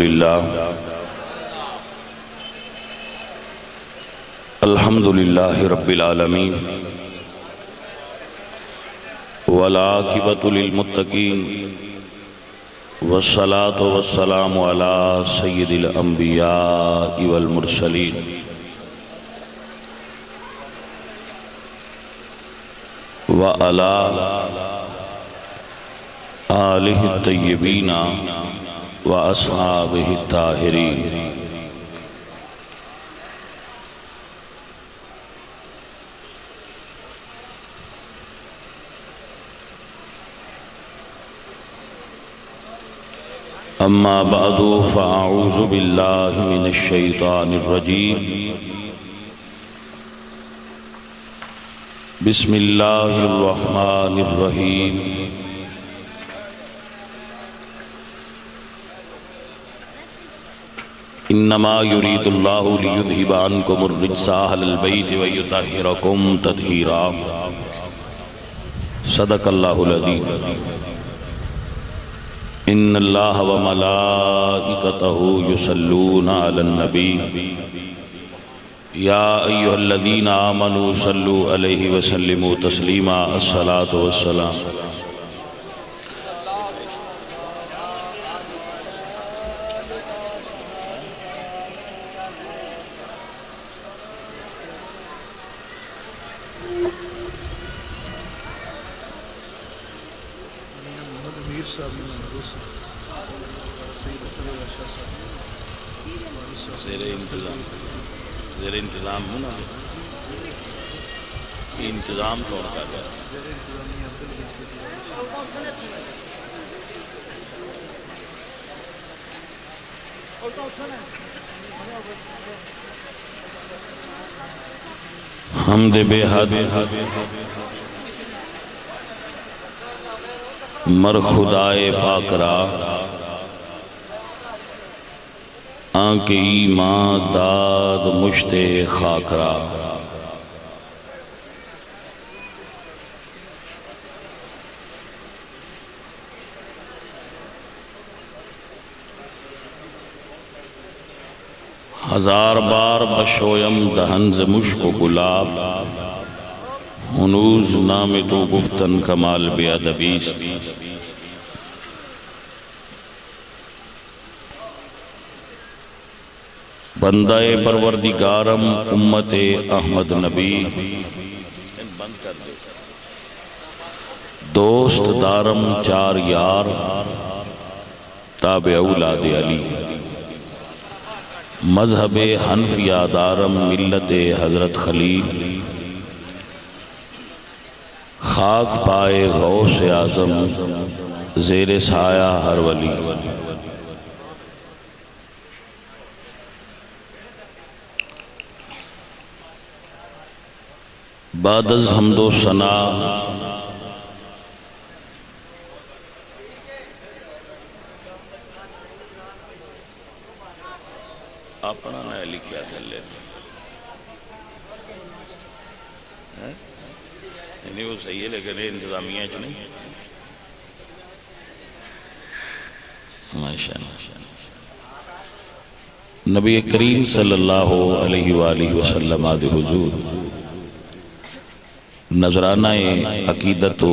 للہ الحمدللہ رب العالمین والعاقبۃ للمتقین والصلاة والسلام علی سید الانبیاء والمرسلین وعلی آلہ الطیبین واصحابہ الطاہرین اما بعد فاعوذ باللہ من الشیطان الرجیم بسم اللہ الرحمن الرحیم انما یرید اللہ لیذہب عنکم الرجس اہل البیت ویطہرکم تطہیرا صدق اللہ العظیم ان اللہ وملائکتہ یصلون علی النبی یا ایھا الذین آمنوا صلوا علیہ وسلموا تسلیما الصلاۃ والسلام زیر انتظام ہونا انتظام کون کر رہا حمد بے حد مر خدائے پاک را آنکھ ایمان داد مشت خاک را ہزار بار بشویم دہن ز مشک و گلاب ہنوز نام تو گفتن کمال بے ادبیست بندہ پروردگارم امت احمد نبی دوست دارم چار یار تابع اولاد علی مذہب حنفیہ دارم ملت حضرت خلیل خاک پائے غوث اعظم زیر سایہ ہر ولی بعد از حمد و ثنا اپنا نیا لکھیا چلے نہیں وہ صحیح ہے لیکن انتظامیہ چ نہیں ماشاءاللہ نبی کریم صلی اللہ علیہ وآلہ وسلم آدھے حضور نظرانہ عقیدت و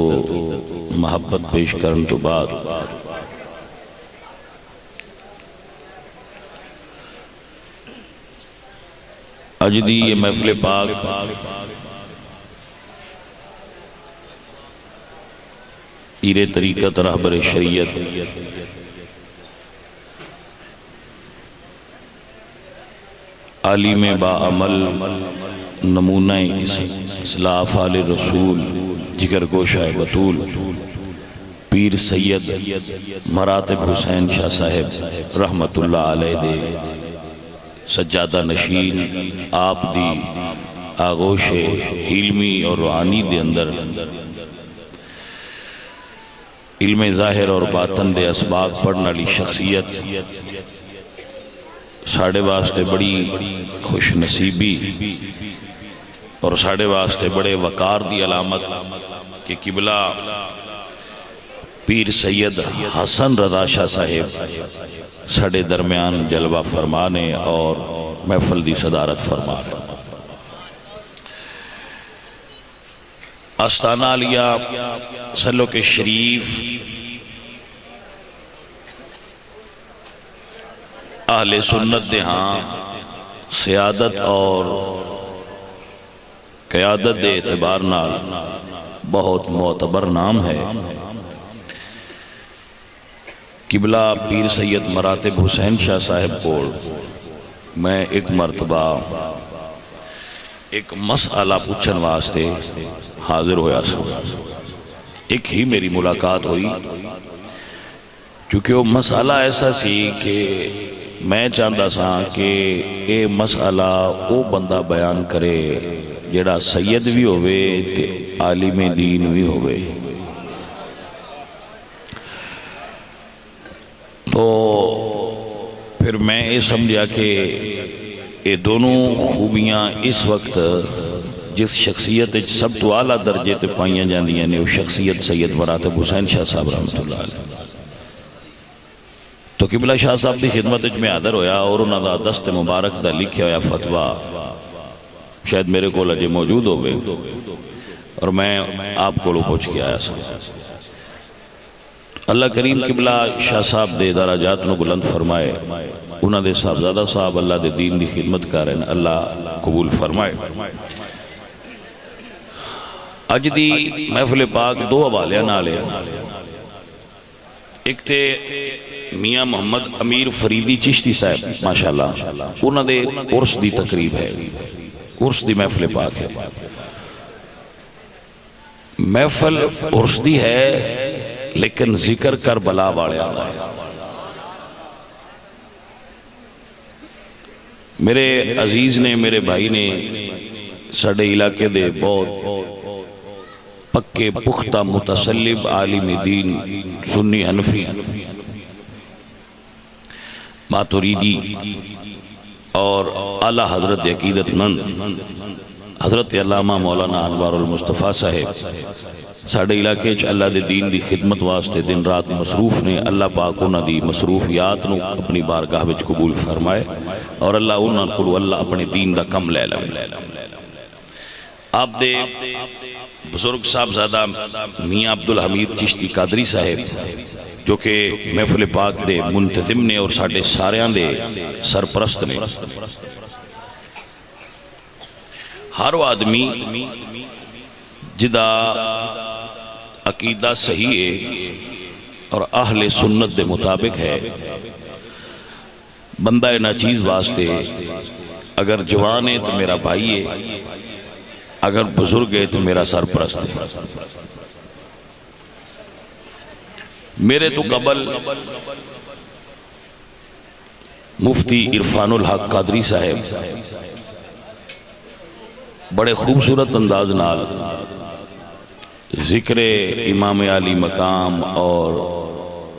محبت پیش کرن تو بعد اجدی یہ محفل پاک پیر طریقت رہبر شریعت عالم با عمل نمونہ اصلاح فعال رسول جگر گوشہ بطول پیر سید مراتب حسین شاہ صاحب رحمت اللہ علیہ دے سجادہ نشین آپ دی آغوش علمی اور روحانی دے اندر علم ظاہر اور باطن دے اسباق پڑھنا لی شخصیت ساڑھے واسطے بڑی خوش نصیبی اور ساڑھے واسطے بڑے وقار دی علامت کہ قبلہ پیر سید حسن رضا شاہ صاحب ساڑے درمیان جلوہ فرمانے اور محفل دی صدارت فرما رہے آستانہ علیہ سلوک شریف اہل سنت دے ہاں سیادت اور قیادت دے اعتبار نال بہت معتبر نام ہے قبلہ پیر سید مراتب حسین شاہ صاحب کو میں ایک مرتبہ ایک مسئلہ پوچھن واسطے حاضر ہویا سا ایک ہی میری ملاقات ہوئی چونکہ وہ مسئلہ ایسا سی کہ میں چاہتا سا کہ اے مسئلہ او بندہ بیان کرے جڑا سید بھی ہوئے تے عالم دین بھی ہوئے تو پھر میں یہ سمجھا کہ یہ دونوں خوبیاں اس وقت جس شخصیت سب تو اعلیٰ درجے تے پائیاں جاندیاں نے وہ شخصیت سید مراتب حسین شاہ صاحب رحمۃ اللہ علیہ تو قبلہ شاہ صاحب دی خدمت میں حاضر ہویا اور انہوں دا دست مبارک دا لکھیا ہویا فتویٰ شاید میرے کو لجے موجود ہوئے اور میں آپ کو لو پوچھ کے آیا سا اللہ کریم قبلہ شاہ صاحب دے درجات نو بلند فرمائے انہوں دے صاحبزادہ صاحب اللہ دے دین دی خدمت کریں اللہ قبول فرمائے اج دی محفل پاک دو حوالے نالے ایک تے میاں محمد امیر فریدی چشتی صاحب ماشاءاللہ انہوں دے عرس دی تقریب ہے عرس دی محفل پاک ہے محفل عرس دی ہے لیکن ذکر کربلا والے آنا ہے میرے عزیز نے میرے بھائی نے ساڑے علاقے دے بہت پکے پختہ متسلب عالم دین سنی حنفی ماتوریدی اور اعلیٰ حضرت عقیدت مند حضرت علامہ مولانا انوار المصطفیٰ صاحب ساڑے علاقے چ اللہ دے دین دی خدمت واسطے دن رات مصروف نے اللہ پاک انہاں دی مصروفیات نو اپنی بارگاہ وچ قبول فرمائے اور اللہ انہاں کو اللہ اپنے دین دا کم لے لے آپ دے بزرگ صاحب زادہ میاں عبدالحمید چشتی قادری صاحب جو کہ محفل پاک دے منتظم نے اور ساڑے ساریاں دے سرپرست نے ہر آدمی جدا عقیدہ صحیح ہے اور اہل سنت دے مطابق ہے بندہ ناچیز واسطے اگر جوان ہے تو میرا بھائی ہے اگر بزرگ ہے تو میرا سرپرست ہے میرے تو قبل مفتی عرفان الحق قادری صاحب بڑے خوبصورت انداز نال ذکر امام علی مقام اور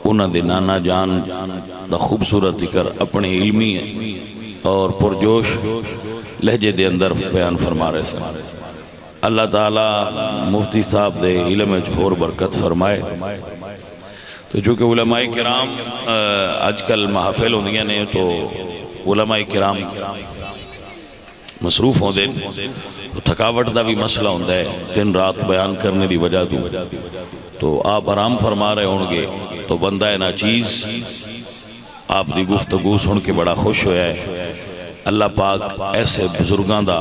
انہاں دے نانا جان دا خوبصورت ذکر اپنے علمی اور پرجوش لہجے دے اندر بیان فرما رہے تھے اللہ تعالیٰ مفتی صاحب دے علم اور برکت فرمائے تو چونکہ علماء کرام آج کل محافل ہوندیاں نے تو علماء کرام مصروف ہوں دے تو تھکاوٹ دا بھی مسئلہ ہوندہ ہے دن رات بیان کرنے دی وجہ تو آپ آرام فرما رہے ہونگے تو بندہ ناچیز آپ دی گفتگو سن کے بڑا خوش ہویا ہے اللہ پاک ایسے بزرگاں دا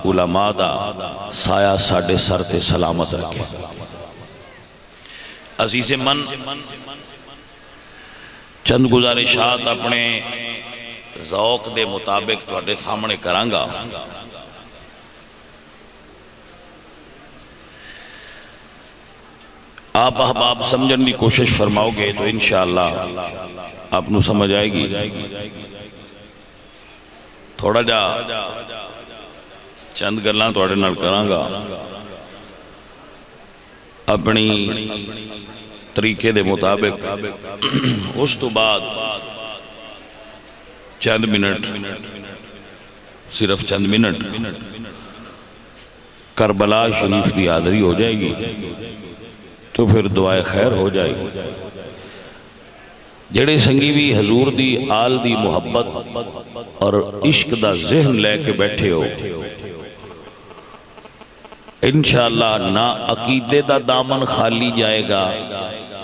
علماء دا سایہ ساڑھے سر تے سلامت رکھے عزیز من چند گزارشات اپنے ذوق دے مطابق تواڈے سامنے کرانگا آپ احباب سمجھن دی کوشش فرماؤ گے تو انشاءاللہ آپ نو سمجھ آئے گی تھوڑا جا چند گلاں تواڈے نال کرانگا اپنی طریقے دے مطابق اس تو بعد چند منٹ صرف چند منٹ کربلا شریف کی حاضری ہو جائے گی تو پھر دعائے خیر ہو جائے گی. جڑے سنگی بھی حضور دی آل دی محبت اور عشق دا ذہن لے کے بیٹھے ہو، انشاءاللہ نہ عقیدے دا دامن خالی جائے گا،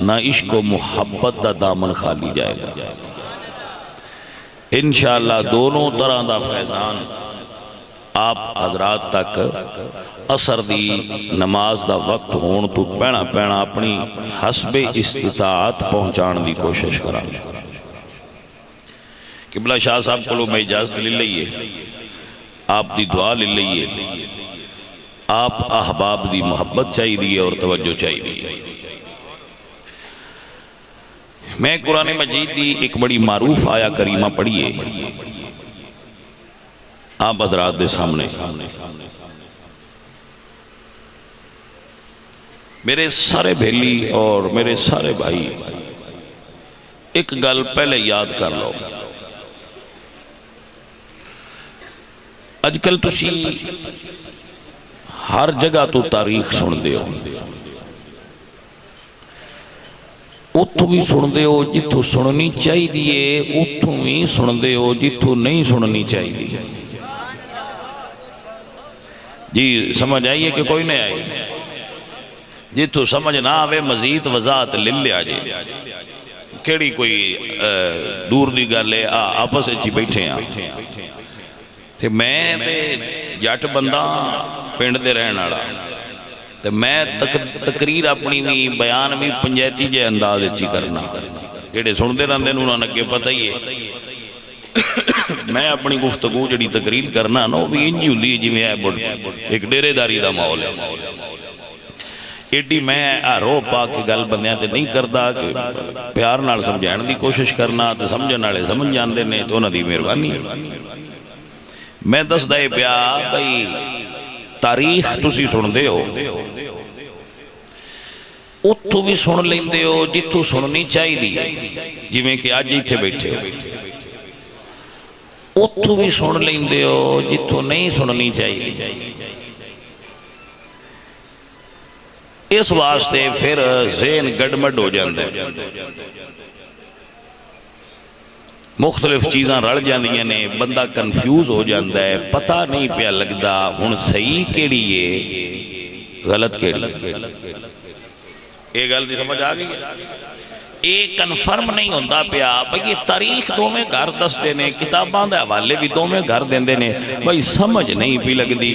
نہ عشق و محبت دا دامن خالی جائے گا. انشاءاللہ دونوں طرح دا فیضان آپ حضرات تک اثر دی نماز دا وقت ہون تو پینا پینا اپنی حسب استطاعت پہنچان دی کوشش کرا. قبلہ شاہ صاحب کو میں اجازت لے لئیے، آپ دی دعا لے لئیے، آپ احباب دی محبت چاہی دیئے اور توجہ چاہی دیئے. میں قرآن مجید دی ایک بڑی معروف آیا کریمہ پڑھیے آپ حضرات دے سامنے. میرے سارے بھیلی اور میرے سارے بھائی ایک گل پہلے یاد کر لو. اج کل تسی ہر جگہ تو تاریخ سن دے ہو، اتھو بھی سن دے ہو جتھو سننی چاہی دیئے، اتھو بھی سن دے ہو جتھو نہیں سننی چاہی دیئے. جی سمجھ آئیے کہ کوئی نہیں آئی؟ جتھو سمجھ نہ آوے مزید وضاحت لے لیا جائے. کیڑی کوئی دور دی گل ہے، آپس اچھی بیٹھے ہیں. میں جٹ بندہ پنڈ دے رہن والا، تے میں تقریر اپنی بھی بیان بھی پنجیتی جے انداز اچھی کرنا. جڑے سنتے رہندے انہوں نے اگے پتہ ہی ہے میں اپنی گفتگو جڑی تقریر کرنا نا وہ بھی انجی ہوندی جی میں ایک ڈیرے داری دا ماحول ہے. ایڈی میں رو پا کے گل بندیاں تے نہیں کردا کہ پیار نال سمجھان دی کوشش کرنا تے سمجھن والے سمجھ جاندے نے تے انہاں دی مہربانی. میں دسدا اے پیا بھئی تاریخ تسی سندے ہو، اتھو بھی سن لیندے ہو جتھو سننی چاہی دی، جویں کہ اج ایتھے بیٹھے ہو. اتھو بھی سن لیندے ہو جتھو نہیں سننی چاہی دی. اس واسطے پھر ذہن گڑمڑ ہو جاندے، مختلف چیزاں رل جاندیاں نے، بندہ کنفیوز ہو جاندہ ہے، پتہ نہیں پیا لگدا ہن صحیح کیڑی ہے غلط کیڑی. یہ گل دی سمجھ آ گئی؟ یہ کنفرم نہیں ہوندا پیا بھئی یہ تاریخ دو میں گھر دس دینے، کتاباں دے حوالے بھی دو میں گھر دیندے نے، بھئی سمجھ نہیں پی لگدی.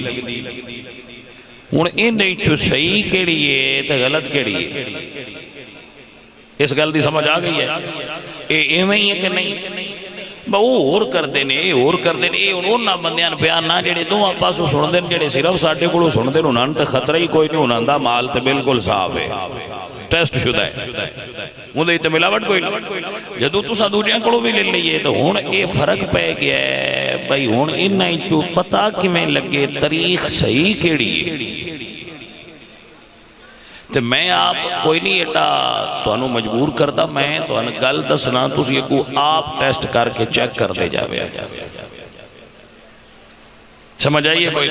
ہن انہاں چوں صحیح کیڑی ہے تے غلط کیڑی ہے؟ اس گل دی سمجھ آ گئی ہے؟ ایویں ہی ہے کہ نہیں؟ وہ اور کردے نے، اور کردے نے. یہ انہاں بندیاں بیان نہ جڑے دوواں پاسوں سندے نے، جڑے صرف ساڈے کولوں سندے نے، انہاں تے خطرہ ہی کوئی نہیں. انہاں دا مال تے بالکل صاف ہے، ٹیسٹ شدہ ہے، اندے تے ملاوٹ کوئی نہیں. جدوں تساں دوجیاں کولوں بھی لے لئیے تو ہن اے فرق پے گیا ہے بھئی ہن انہاں چوں پتہ کیویں لگے تاریخ صحیح کیڑی ہے. تو میں آپ کوئی نہیں ایٹا تو انہوں مجبور کرتا، میں تو انہوں گل دسنا تو یہ کو آپ ٹیسٹ کر کے چیک کر دے جاوے. سمجھ آئیے کوئی؟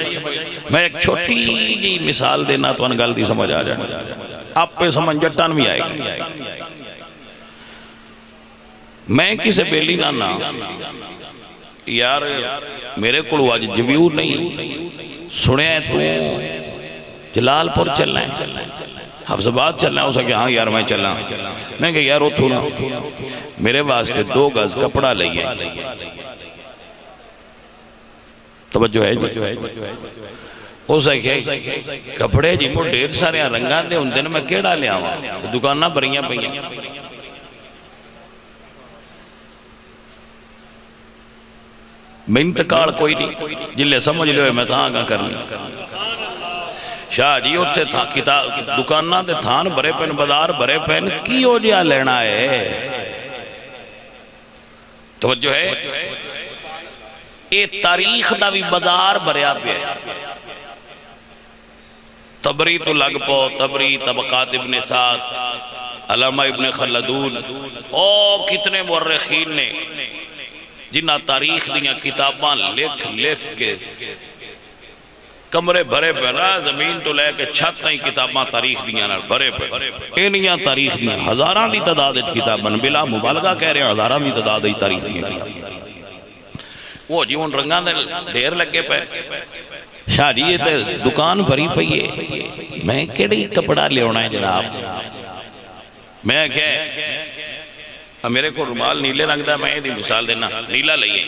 میں ایک چھوٹی جی مثال دینا تو انہوں گل دی سمجھ آ جائے، آپ پہ سمجھ جٹان بھی آئے گا. میں کسے بیلی نانا یار میرے کو آج جویو نہیں سنے تو جلال پور چلنا ہے، حفظ آباد چلنا ہے. اسے کہ ہاں یار میں چلنا. میں کہ یار اتھو نا میرے واسطے 2 گز کپڑا لئیے. توجہ ہے جی؟ اسے کہ کپڑے جی کو ڈیر سارے رنگان دے ان دن میں کیڑا لیا ہوا دکانہ بریاں پہیاں. میں انتقال کوئی نہیں جلے سمجھ لے میں تاں آگاں کرنی. شاہ جی اتھے دکانہ دے تھان بھرے پین بازار بھرے پین کی ہو جیا لینا ہے. توجہ ہے؟ اے تاریخ دا بھی بازار بھریا پہ تبری تو لگ پو، تبری طبقات ابن سعد، علامہ ابن خلدون او کتنے مورخین نے جنہ تاریخ دیاں کتاباں لکھ لکھ کے کمرے بھرے پہ نا زمین تو لے کے چھت تائیں کتاباں تاریخ دیاں نال بھرے پہ اینیاں تاریخ دیاں ہزاراں دی تعداد وچ کتاباں بلا مبالغہ کہہ رہے ہیں ہزاراں دی تعداد دی تاریخ دیاں وہ جی ہن رنگاں دے ڈھیر لگے پے شاہ جی یہ تے دکان بھری پئی ہے میں کیڑی کپڑا لیونا ہے جناب میں کہ میرے کو رومال نیلے رنگ دا میں دی مثال دینا نیلا لئیے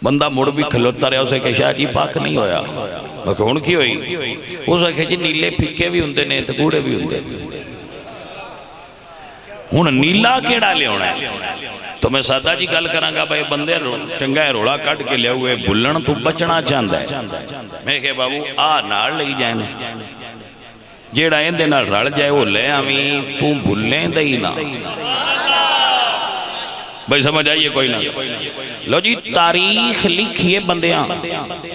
بندہ مڑ بھی کھلوتا رہا اسے کہ شاہ جی پاک نہیں ہویا میں کہ ہن کی ہوئی اسے کہ جی نیلے پھکے بھی ہوندے نے تے کوڑے بھی ہوندے ہن نیلا کیڑا لیونا ہے تو میں سادہ جی گل کراں گا بھائی بندے چنگا ہے روڑا کٹ کے لے ہوئے بھلن تو بچنا چاہندا ہے میں کہ بابو آ نال لئی جائیں جیڑا ایندے نال رل جائے وہ لے آویں تو بھلیں دئی نہ بھائی سمجھ آئیے کوئی نہ لو جی تاریخ لکھیے بندیاں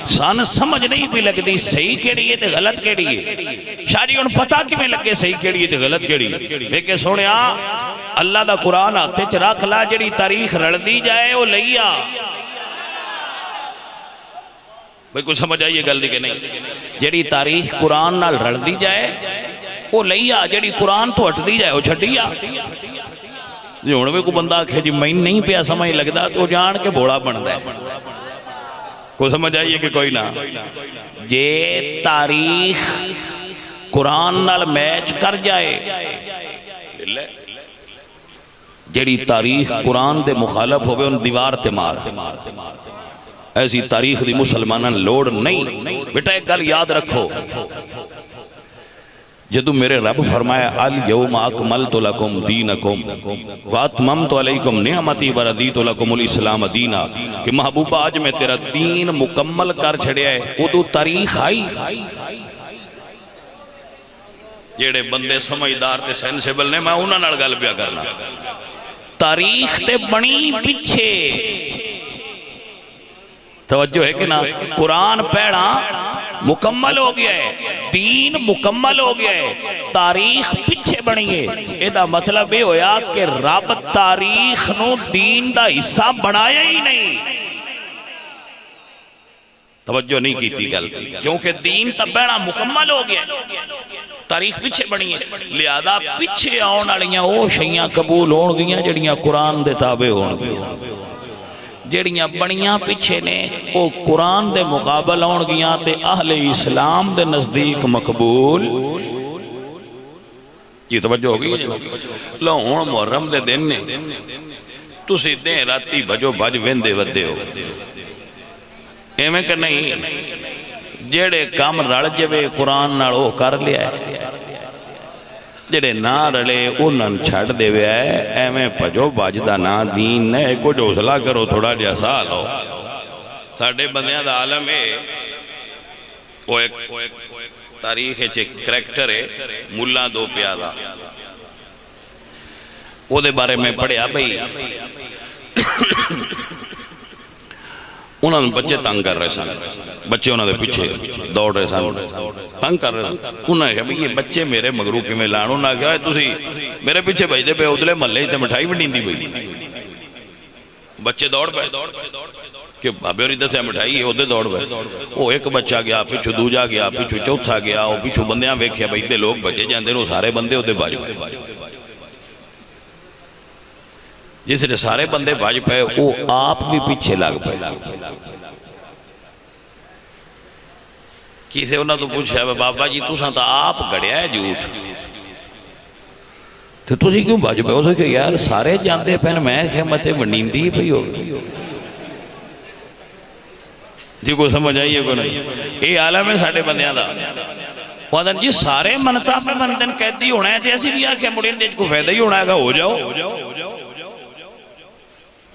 سان سمجھ نہیں بھی لگ دی صحیح کیڑی ہے تے غلط کیڑی ہے شاہ جی ان پتہ کی میں لگے صحیح کیڑی ہے تے غلط کیڑی ہے لیکن سونے اللہ دا قرآن آتے چ رکھ لا جڑی تاریخ رڑ دی جائے وہ لئیا بھئی کوئی سمجھ آئیے گل دی کہ نہیں جڑی تاریخ قرآن نال رڑ دی جائے وہ لئیا جڑی قرآن تو ہٹ دی جائے وہ چھڈیا جی ہن بھی کوئی بندہ آکھے جی میں نہیں پیا سمجھ لگدا تو جان کے بوڑا بندا ہے کوئی سمجھ آئیے کہ کوئی نہ جے تاریخ قرآن نال میچ کر جائے جڑی تاریخ قرآن دے مخالف ہوئے ان دیوار تے مار ایسی تاریخ دی مسلمانہ لوڑ نہیں بیٹا ایک گل یاد رکھو جدو میرے رب فرمایا الیوم اکملت لکم دینکم واتممت علیکم نعمتی وردیت لکم الاسلام دینا کہ محبوبہ آج میں تیرا دین مکمل کر چھڑیا ہے وہ تو تاریخ آئی جیڑے بندے سمجھدار تے سینسیبل نے میں انہاں نال گل پیا کرنا تاریخ تے بنی پیچھے توجہ ہے کہ نا قرآن پیڑا مکمل ہو گیا ہے دین مکمل ہو گیا ہے تاریخ پیچھے بنی ہے ایدہ مطلب یہ ہویا کہ رب تاریخ نو دین دا حصہ بنایا ہی نہیں توجہ نہیں کی تھی گل کیونکہ دین تا بیڑا مکمل ہو گیا ہے تاریخ پیچھے بنی ہے لہذا پیچھے آن والیاں او شیاں قبول ہون گیاں جڑیاں قرآن دے تابع ہون گیاں جڑیاں بنیاں پیچھے نے وہ قرآن دے مقابل ہون گیاں تے اہل اسلام دے نزدیک مقبول یہ توجہ ہوگی لو ہون محرم دے دن نے تسی دیں راتی بجو بج ویندے ودے ہو ایمیں کہ نہیں جیڑے کام رڑ جوے قرآن ناڑو کر لیا ہے جڑے نہ رلے انہاں چھڑ دے وے ایویں پجو بجدا نہ دین نے کچھ حوصلہ کرو تھوڑا جہا سا لو ساڈے بندیاں دا عالم ہے وہ ایک تاریخ وچ ایک کریکٹر ہے ملا دو پیالہ وہ دے بارے میں پڑھیا بھئی انہوں نے بچے تنگ کر رہے سن بچے انہوں نے پیچھے دوڑ رہے سن تنگ کر رہے سن انہوں نے کہا یہ بچے میرے مگرو کی میں لانو نہ کہا ہے تسی میرے پیچھے بھیج دے پہ ادلے ملے تے مٹھائی بھی نہیں دی بھئی بچے دوڑ پہ کہ بابے اور ادھر سے مٹھائی ہے ادھے دوڑ پہ وہ ایک بچہ گیا پیچھو دوجا گیا پیچھو چوتھا گیا وہ پیچھو بندیاں ویکھیا بھئی دے لوگ بچے جاندے وہ سارے بندے ادھے باجو جس نے سارے بندے باج پہ وہ آپ بھی پیچھے لگ پہ کسی انہوں تو پوچھا ہے بابا جی تو سانتا آپ گڑیا ہے جھوٹ تو تسی کیوں باج پہ اسے کہ یار سارے جاندے پہن میں خیمتیں ونیندی پہ ہو جی کو سمجھ آئیے کو نہیں یہ عالم ہے ساڑھے بندیاں دا وہاں جی سارے منتا پہ مندن قیدی ہونا ہے جیسی بھی آکھیں مڑین دیج کو فیدہ ہی ہونا ہے گا ہو جاؤ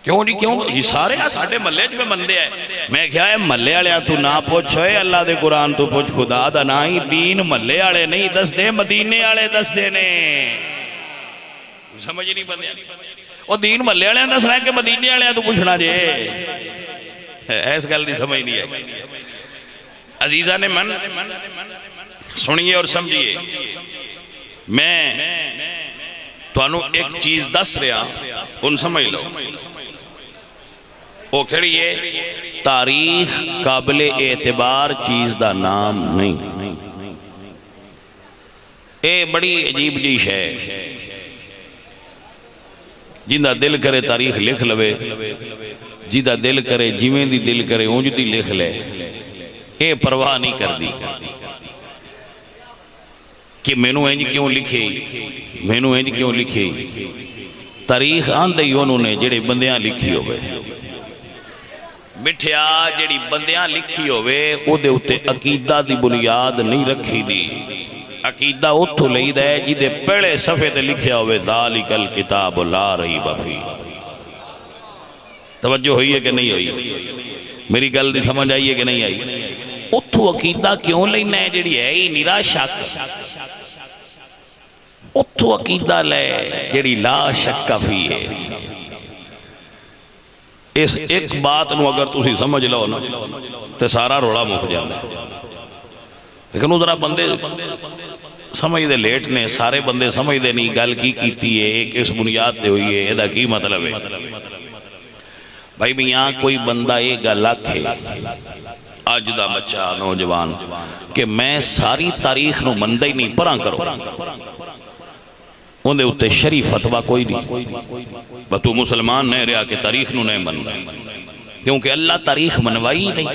کیوں نہیں کیوں یہ سارے ساڑھے ملے جو میں مندے ہیں میں کیا ہے ملے آلیا تو نہ پوچھوئے اللہ دے قرآن تو پوچھ خدا دا نائی دین ملے آلے نہیں دس دے مدینے آلے دس دینے سمجھ نہیں بندے وہ دین ملے آلے دس رہے کہ مدینے آلے تو پوچھنا جے ایس گل دی سمجھ نہیں ہے عزیزہ نے من سنیے اور سمجھئے میں تو انہوں ایک چیز دس رہا ان سمجھ لو وہ کھڑی ہے تاریخ قابل اعتبار چیز دا نام نہیں. اے بڑی عجیب جی ہے جندہ دل کرے تاریخ لکھ لوے، جندہ دل کرے جویں دی دل کرے اونج دی لکھ لے. اے پرواہ نہیں کر دی کہ مینوں انج کیوں لکھے، مینوں انج کیوں لکھے. تاریخ آندے ہی انہوں نے جڑے بندیاں لکھی ہوئے مٹھیا، جڑی بندیاں لکھی ہوئے او دے اتے عقیدہ دی بنیاد نہیں رکھی دی. عقیدہ اتھو لئید ہے جدے پہلے صفحے تے لکھیا ہوئے ذالک الکتاب لا ریب فیہ. توجہ ہوئی ہے کہ نہیں ہوئی؟ میری گل دی سمجھ آئی ہے کہ نہیں آئی؟ اتھو عقیدہ کیوں لینا ہے جڑی ہے ہی نرا شک، اتھو عقیدہ لے جڑی لا شک فیہ ہے. اس ایک بات نو اگر تسی سمجھ لو نا تے سارا روڑا مک جاندے. لیکن ادھرا بندے سمجھ دے لیٹ نے، سارے بندے سمجھ دے نہیں گل کی کیتی ہے، ایک اس بنیاد تے ہوئی ہے، ایدہ کی مطلب ہے. بھائی میاں کوئی بندہ ایک گل آکھے آج دا بچہ نوجوان کہ میں ساری تاریخ نو مندہ ہی نہیں، پڑھاں کرو اندے اتے شریف فتوہ کوئی نہیں. بتو مسلمان نہیں رہا کہ تاریخ نو نہیں مننا، کیونکہ اللہ تاریخ منوائی نہیں.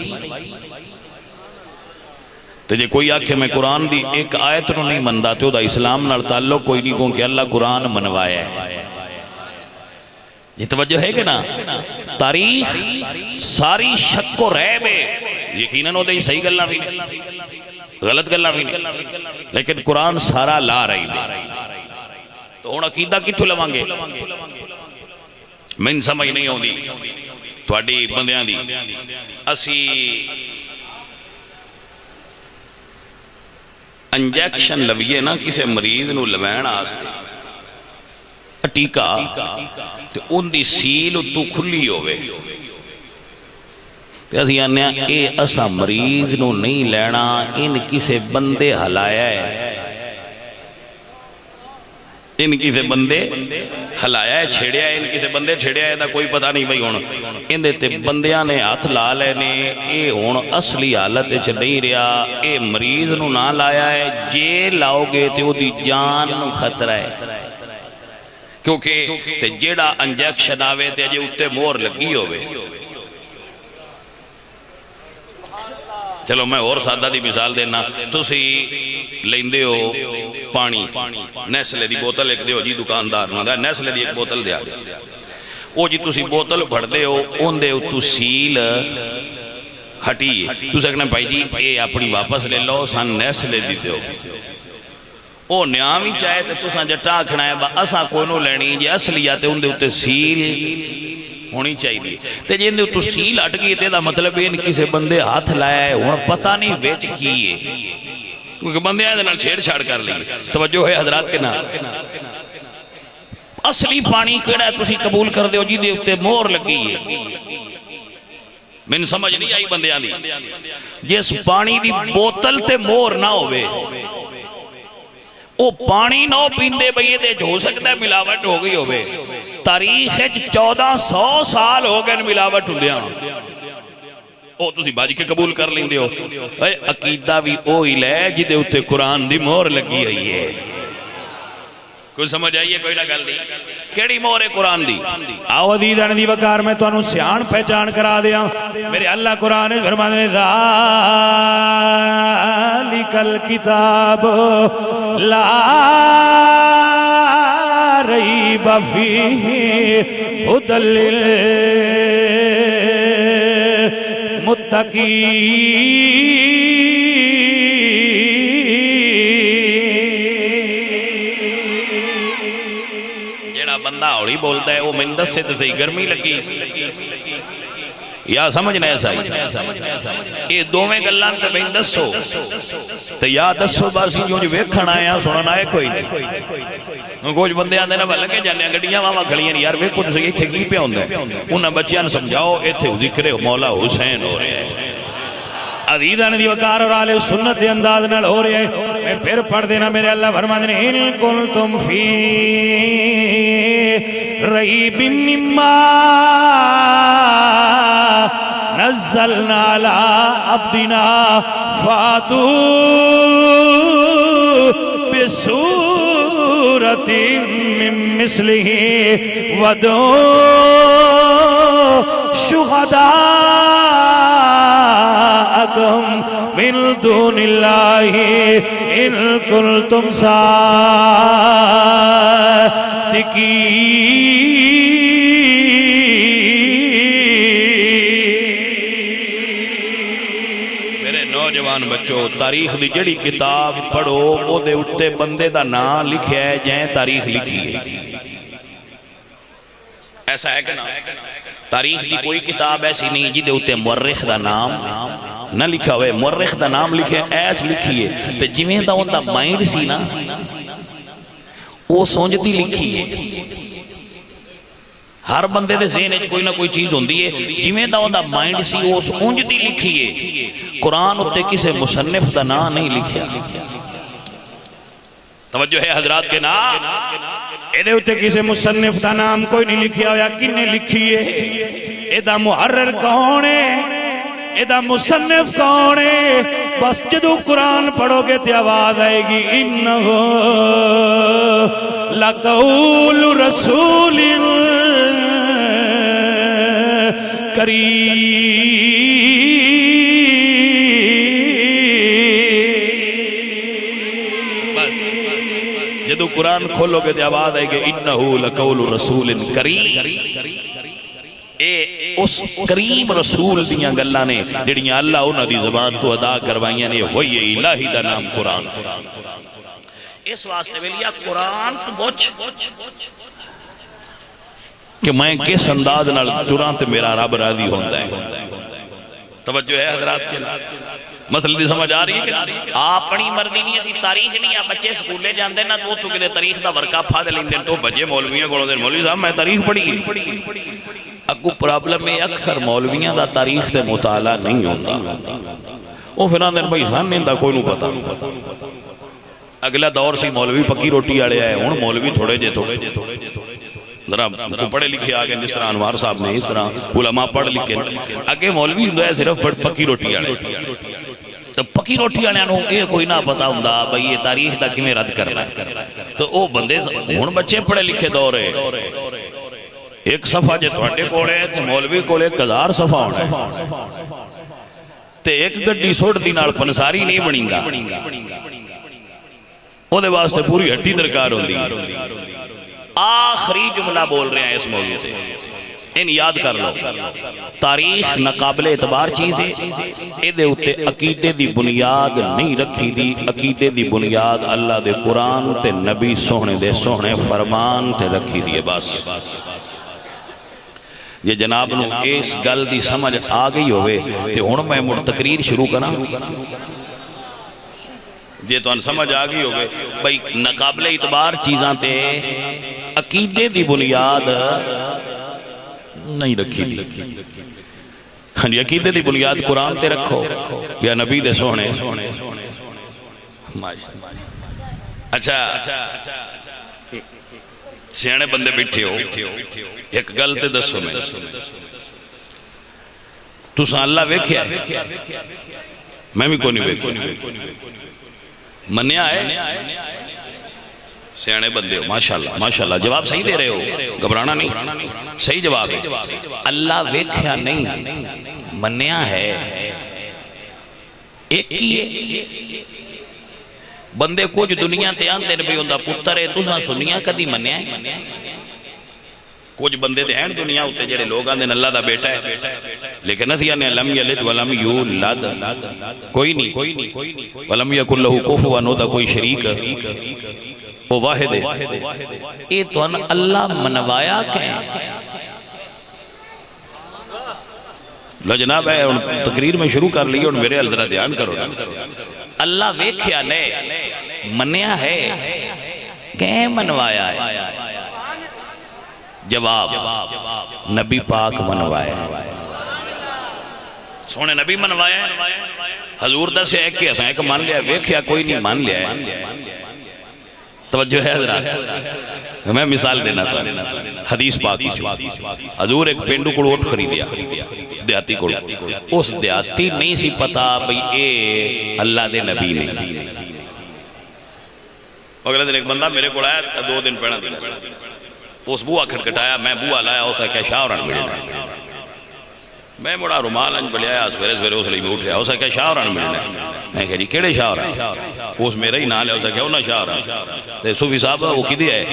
تو جے کوئی آکھے میں قرآن دی ایک آیت نو نہیں مندہ تو دا اسلام نال تعلق کوئی نہیں، کیونکہ اللہ قرآن منوایا ہے. یہ توجہ ہے کہ نا؟ تاریخ ساری شک و ریب ہے، یقیناً ہو دے صحیح گلہ بھی نہیں، غلط گلہ بھی نہیں، لیکن قرآن سارا لا رہی ہے. تو ہون عقیدہ کتھو لوان گے؟ من سمجھ نہیں ہوں دی تو اڈی بندیاں دی. اسی انجیکشن لویے نا کسے مریض نو لوین آستے ٹیکا تے ان دی سیل تو کھلی ہوئے تے اسی آنے اے اسا مریض نو نہیں لینا، ان کسے بندے ہلایا ہے، ان کسے بندے ہلایا ہے، چھیڑیا ہے، ان کسے بندے چھیڑیا ہے، دا کوئی پتہ نہیں بھئی ہون ان دیتے بندیاں نے ہاتھ لا لینے. اے ہون اصلی حالت چھ نہیں رہا، اے مریض نو نہ لایا ہے، جے لاؤ گے تے او دی جان نو خطرہ ہے. کیونکہ تے جیڑا انجیکشن آوے تے جے اتے مور لگی ہوئے. چلو میں اور سادہ دی مثال دینا، تسی لیندے ہو پانی، نیسلے دی بوتل ایک دے ہو جی دکاندار نہ نیسلے دی ایک بوتل دیا دے، او جی تسی بوتل بھڑ دے ہو ان دے تو سیل ہٹی ہے، تو سکنا بھائی جی اے اپنی واپس لے لو سان نیسلے دی دے ہو. او نیامی چاہے تے تو سان جٹا کھنا ہے با اسا کوئی نو لینی جی اصلیات ان دے اتے سیل ہونی چاہیے. تے جن دے تو سیل ہٹ گئی تے دا مطلب ان کسے بندے ہاتھ لایا ہے، ہون پتہ نہیں ویچ کی ہے، کیونکہ بندے آئے دنال چھیڑ چھاڑ کر لی. توجہ ہے حضرات کے نام؟ اصلی پانی کیڑا ہے تسی قبول کر دیو جی دے اتے مور لگی ہے. من سمجھ نہیں آئی بندیاں دی. جس پانی دی بوتل تے مور نہ ہوئے او پانی نہ پیندے بھئی دے جو ہو سکتا ہے ملاوٹ ہو گئی ہوئے. تاریخ 1400 سال ہو گئے ملاوٹ ہوں دیاں، او تسی باج کے قبول کر لیں دیو. اے عقیدہ بھی او ہی لے جدے اتے قرآن دی مور لگی ہوئی ہے. کوئی سمجھ آئیے کوئی نہ گل دی کیڑی مور ہے قرآن دی؟ آو دیدن دی وکار میں تو انہوں سیان پہچان کرا دیا. میرے اللہ قرآن فرمان نے ذالک الکتاب لا ریب فیہ ھدی للمتقین. بندہ اوڑی بولتا ہے وہ من دس سے تسی گرمی لگی یا سمجھنا ایسا ہی. یہ دو میں گلان تے بین دسو تے یا دسو باسی جو جو ویکھن آیا سننا ہے کوئی نہیں. کچھ بندے آندے نا لگے جانے گڈیاں واں کھڑیاں یار ویکھو تسی ایتھے کی پیا ہوندا ہے. انہاں بچیاں نوں سمجھاؤ ایتھے ذکر مولا حسین ہو رہا ہے. عزیزان دی وقار اور آل سنت دے انداز نال ہو رہے ہیں. میں پھر پڑھ دینا میرے اللہ فرمان نے ان کنتم فی ریب مما نزلنا على عبدنا فاتوا بسورة من مثله وادعوا شهداءكم من دون الله إن كنتم صادقین۔ میرے نوجوان بچوں، تاریخ دی جڑی کتاب پڑھو او دے اتے بندے دا نام لکھیا ہے جائیں تاریخ لکھی ہے، ایسا ہے کہ نا؟ تاریخ دی کوئی کتاب ایسی نہیں جی دے اتے مورخ دا نام نہ لکھا ہوئے، مورخ دا نام لکھے ایس لکھیے تے جویں دا ان دا مائنڈ سی نا وہ سونجتی لکھی ہے۔ ہر بندے دے ذہن وچ کوئی نہ کوئی چیز ہوندی ہے، جویں دا ان دا مائنڈ سی وہ سونجتی لکھی ہے۔ قرآن اتے کسے مصنف دا نام نہیں لکھیا۔ توجہ ہے حضرات کے نام، ایدے ہوتے کسی مصنف دا نام کوئی نہیں لکھیا ہویا، کنے لکھیے؟ ایدہ محرر کون ہے؟ ایدہ مصنف کون ہے؟ بس جدو قرآن پڑھو گے تے آواز آئے گی انہو لقول رسول کریم۔ جدو قرآن کھولو گے تے آواز آئے گے انہو لقول رسول کریم۔ اے اس کریم رسول دیاں گلاں نے جڑیاں اللہ انہاں دی زبان تو ادا کروائیاں نے، وہی الہی دا نام قرآن۔ اس واسطے ویلیا قرآن تو بوچھ کہ میں کس انداز نال تراں تے میرا رب راضی ہوندا ہے۔ توجہ ہے حضرات کے نام، مسئلہ دی سمجھ آ رہی ہے کہ اپنی مرضی نہیں اسی تاریخ نہیں آ بچے سکولے جاندے نا تو کدے تاریخ دا ورقہ پھا دے لیندے تو بجے مولویاں کولوں دے مولوی صاحب میں تاریخ پڑھی۔ اگو پرابلم ہے اکثر مولویاں دا تاریخ تے مطالعہ نہیں ہوندا، وہ پھر آندے بھائی سامنے دا کوئی نوں پتہ۔ اگلا دور سی مولوی پکی روٹی والے آئے، ہن مولوی تھوڑے جے ذرا پڑھے لکھے آگے جس طرح انوار صاحب نے، اس طرح علماء پڑھ لکھے اگے مولوی ہوندا ہے صرف پکی روٹی والے۔ تو پکی روٹی والے نوں یہ کوئی نہ پتا ہوندا بھئی یہ تاریخ دا کیویں رد کرنا ہے، تو او بندے ہن بچے پڑھے لکھے دور ہے، ایک صفحہ جے تواڈے کول ہے تے مولوی کول 1000 صفحہ ہونا ہے، تے ایک گڈی سوٹ دی نال پنساری نہیں بنیندا، او دے واسطے پوری ہٹی درکار ہوندی ہے۔ آخری جملہ بول رہے ہیں اس موضوع سے، ان یاد کر لو، تاریخ ناقابل اعتبار چیز ہے، ایدے اتے عقیدے دی بنیاد نہیں رکھی دی، عقیدے دی بنیاد اللہ دے قرآن تے نبی سوہنے دے سوہنے فرمان تے رکھی دی ہے۔ بس یہ جناب نو اس گل دی سمجھ آ گئی ہوئے تے ہن میں مڑ تقریر شروع کرنا، یہ تو ان سمجھ آ گئی ہوگے بھئی ناقابل اعتبار چیزاں تے عقیدے دی بنیاد نہیں رکھی دی۔ ہاں جی، عقیدے دی بنیاد قرآن تے رکھو یا نبی دے سونے۔ اچھا سیانے بندے بیٹھے ہو، ایک گل تے دسو میں، تساں اللہ ویکھیا ہے؟ میں بھی کوئی نہیں ویکھیا، منیا ہے؟ سیانے بندے ہو، ماشاءاللہ ماشاءاللہ، جواب صحیح دے رہے ہو، گھبرانا نہیں، صحیح جواب ہے۔ اللہ ویکھیا نہیں، منیا ہے، ایک ہی ہے۔ بندے کچھ دنیا تے آندے نے بھی ہوندا پتر ہے، تساں سنیا کدی منیا ہے؟ کچھ بندے تے ہیں دنیا ہوتے جڑے لوگ آندے نے اللہ دا بیٹا ہے، لیکن اسی آنے لم یلد ولم یولد، کوئی نہیں، ولم یکن لہ کفوا احد، کوئی شریک وہ واحد ہے۔ یہ تو اللہ منوایا کہیں؟ لو جناب ہے تقریر میں شروع کر لی، اور میرے ذرا دھیان کرو نا، اللہ ویکھیا نے منیا ہے کہ منوایا ہے؟ جواب نبی پاک منوایا ہے، سونے نبی منوایا ہے۔ حضور دس ہے کہ اساں ایک مان لیا، ویکھیا کوئی نہیں مان لیا ہے۔ توجہ ہے حضرات، میں مثال دینا تھا حدیث پاک کی۔ حضور ایک پینڈو کو اونٹ خریدیا، دیہاتی کو اس دیہاتی نہیں سی پتا بھئی اے اللہ دے نبی نے. اگلے دن ایک بندہ میرے کو آیا 2 دن پہنا دن اس بوا کھٹکھٹایا میں بوا لایا اسا کیا شاہ اور ملنا میں مڑا رومال انج بلیا سویرے سویرے اس لیے میں اٹھ رہا اسا کیا شاہ اور ملنا میں کہا جی کیڑے شاہ اور اس میرا ہی نال ہے اسا کیا انہاں شاہ اور صوفی صاحب وہ کدی ہے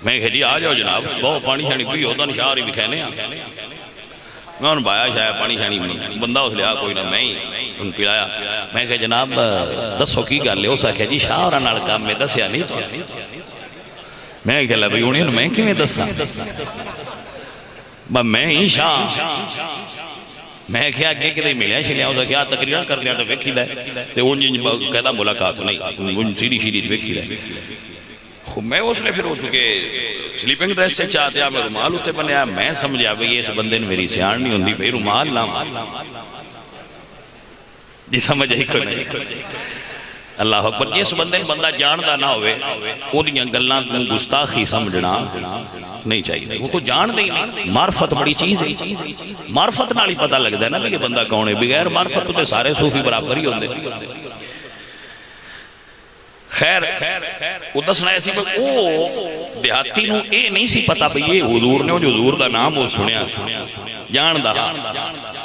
میں کہا جی آ جاؤ جناب بہت پانی شانی پی ہوتا نہیں شاہ ہی بکھینے میں انہوں بایا شاید پانی شانی نہیں بندہ اس لیا کوئی نہ میں ہی ان پلایا میں کہا جناب دسو کی گل ہے اسا کہا جی شاہ اور نال کام میں دسیا نہیں میں کہا بھئی انہیں میں کیوں دسا میں ہی شاہ میں کیا کہ کدے ملیا چلیا اسا کیا تقریر کر لیا تو ویکھی لے تے اون کہدا ملاقات نہیں اون سیدھی سیدھی ویکھی لے میں اس نے پھر ہو چکے سلیپنگ ڈریس سے چاہتے ہیں میں رومال ہوتے بنیا میں سمجھا بھئی اس بندے نے میری سیان نہیں ہوندی بھئی رومال نہ جی سمجھ ہی کوئی نہیں اللہ اکبر جس بندے نے بندہ جاندہ نہ ہوئے وہ دیاں گلان کو گستاخی سمجھنا نہیں چاہیے وہ کو جان دے نہیں معرفت بڑی چیز ہے معرفت نہ ہی پتہ لگ دے نا کہ بندہ کون ہے بغیر معرفت تے سارے صوفی برابر ہی ہوندے خیر وہ دسنا ایسی بات او دیہاتی نو اے نہیں سی پتا بھئی یہ حضور نے جو حضور دا نام وہ سنیا جان دا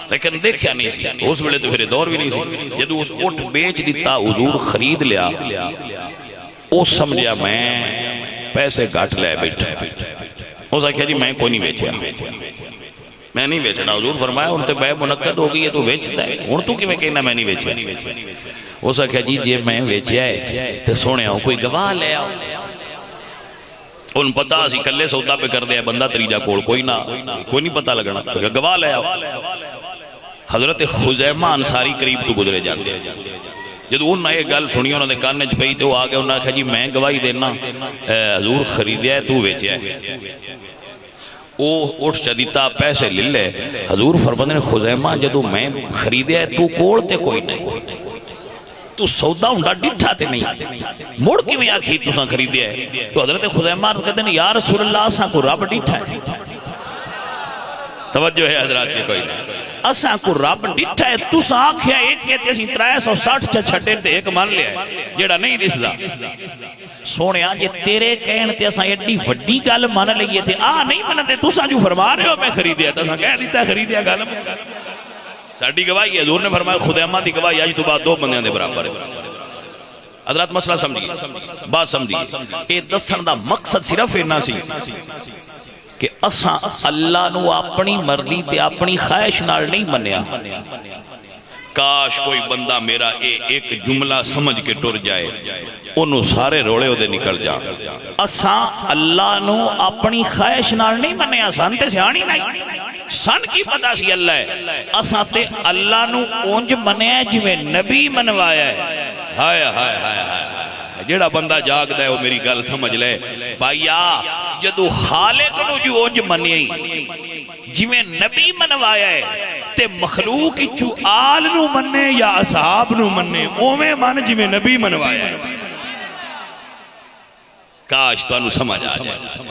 لیکن دیکھیا نہیں سی اس ویلے تو پھر دور بھی نہیں سی جدو اس اٹھ بیچ دیتا حضور خرید لیا او سمجھیا میں پیسے گھٹ لے بیٹھا اس آکھیا جی میں کوئی نہیں بیچیا میں نہیں بیچنا حضور فرمایا ان تے بے منعقد ہو گئی ہے تو بیچتا ہے ان تو کی میں کہنا میں نہیں بیچیا اس آکھیا جی جے میں بیچیا ہے تے سونے آؤ کوئی گواہ لے آؤ ان پتہ اسی کلے سودا پہ کر دیا بندہ تریجا کول کوئی نہیں پتہ لگنا گواہ لے آؤ حضرت خزیمہ انصاری قریب تو گزرے جاتے جدو انہوں نے یہ گل سنی انہوں نے کاننے چ پئی تے وہ آگے انہوں نے کہا جی میں گواہی دینا حضور خریدیا ہے تو بیچیا ہے وہ اٹھ چدیتا پیسے لے لے حضور فرماندے نے خزیمہ جدو میں خریدیا ہے تو کول تے کوئی نہیں تو سودا ہوندا ڈٹھا تے نہیں مڑ کی میں آکھی تساں خریدیا ہے تو حضرت خزیمہ کہتے ہیں یا رسول اللہ اساں کو رب ڈٹھا ہے توجہ ہے حضرات کی کوئی نہیں اساں کو رب ڈٹھا ہے تساں آکھیا ایک کہتے اسی 360 چھٹے تے ایک مان لیا ہے جیڑا نہیں دسدا سونیا جے تیرے کہن تے اساں ایڈی وڈی گل مان لئیے تے آ نہیں منتے تساں جو فرما رہے ہو میں خریدیا تساں کہہ دیتا خریدیا گل ساڈی گواہی ہے حضور نے فرمایا خزیمہ دی گواہی اج تو بعد 2 بندیاں دے برابر ہے حضرات مسئلہ سمجھیے بات سمجھیے اے دسن دا مقصد صرف اتنا سی کہ اساں اللہ نو اپنی مرضی تے اپنی خواہش نال نہیں منیا کاش کوئی بندہ میرا ایک جملہ سمجھ کے ٹر جائے انہوں سارے روڑے ہو دے نکل جا اساں اللہ نو اپنی خواہش نال نہیں منیا سان تے سیانی نہیں سن کی پتا سی اللہ ہے اساں تے اللہ نو اونج منیا جویں نبی منوایا ہے ہائے ہائے ہائے ہائے جیڑا بندہ جاگ دے وہ میری گل سمجھ لے بھائیا جدو خالق نو جو اونج منی جویں نبی منوایا ہے تے مخلوق چو آل نو مننے یا اصحاب نو مننے اومیں من جویں نبی منوایا ہے کاش تو انو سمجھ آ جائے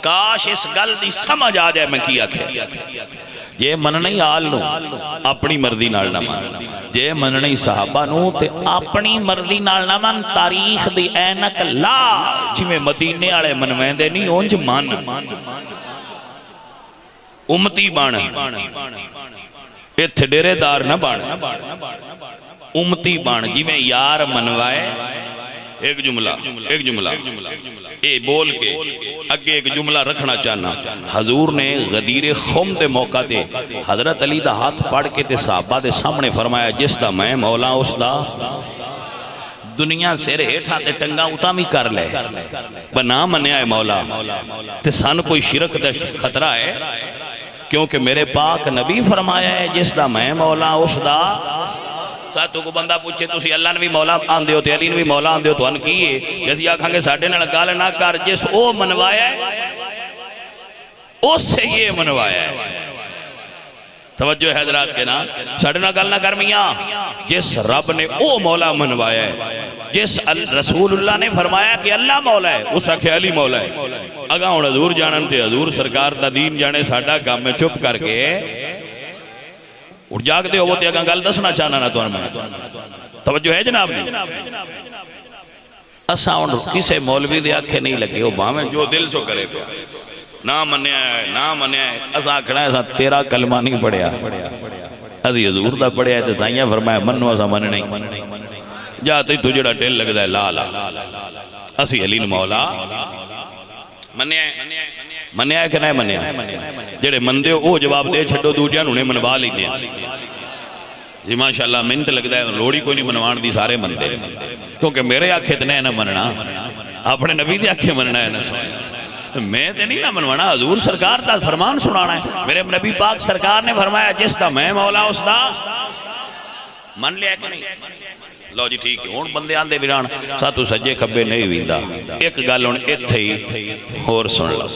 کاش اس گل دی سمجھ آ جائے میں کیا کہ یہ من نہیں آل نو اپنی مرضی نال نہ من یہ من نہیں صحابہ نو تے اپنی مرضی نال نہ من تاریخ دی اینک لا جویں مدینے والے منویندے نہیں اونج من امتی بن ایتھے ڈیرے دار نہ بن امتی بن جویں یار منوائے ایک جملہ اے بول کے اگے ایک جملہ رکھنا چاہنا حضور نے غدیر خم دے موقع تے حضرت علی دا ہاتھ پڑھ کے تے صحابہ دے سامنے فرمایا جس دا میں مولا اس دا دنیا سیر ہیٹھا تے ٹنگا اتامی کر لے بنا منیا ہے مولا تے سان کوئی شرک تے خطرہ ہے کیونکہ میرے پاک نبی فرمایا ہے جس دا میں مولا اس دا ساتھوں کو بندہ پوچھے تو سی اللہ نے بھی مولا آن دیو تے علی نے بھی مولا آن دیو تو ان کیے جیسی آکھاں گے ساڑھے نہ گال نہ کر جس او منوایا ہے اس سے یہ منوایا ہے توجہ ہے حضرات کے نا ساڑھے نہ گال نہ کر میاں جس رب نے او مولا منوایا ہے جس رسول اللہ نے فرمایا کہ اللہ مولا ہے اس آکھے علی مولا ہے اگاں حضور جانن تے حضور سرکار دا دین جانے ساڑھا کام میں چپ کر کے اور جاگ دے ہو وہ تے اگاں گل دسنا چاہنا نہ تو میں توجہ ہے جناب نے اساں ان کسے مولوی دے آکھے نہیں لگے وہ باویں جو دل سو کرے پیا نہ منیا ہے نہ منیا ہے اساں آکھنا ہے اساں تیرا کلمہ نہیں پڑھیا ادھی حضور دا پڑھیا ہے تے سائیاں فرمایا منو اساں من نہیں جا تے تو جڑا ٹل لگدا ہے لا لا اسی علی مولا منیا ہے کہ نہیں منیا جڑے مندے ہو وہ جواب دے چھڈو دوجیاں نوں نے منوا لیندے جی ماشاءاللہ منت لگدا ہے لوڑی کوئی نہیں منوان دی سارے مندے کیونکہ میرے آنکھے تے نہ مننا اپنے نبی دے آنکھے مننا ہے نہ میں تے نہیں نہ منوانا حضور سرکار دا فرمان سنانا ہے میرے نبی پاک سرکار نے فرمایا جس دا میں مولا اس دا من لیا کہ نہیں لو جی ٹھیک ہے ہن بندے آندے ویران ساتو سجے کھبے نہیں ویندا ایک گل ہن ایتھے ہی ہور سن لو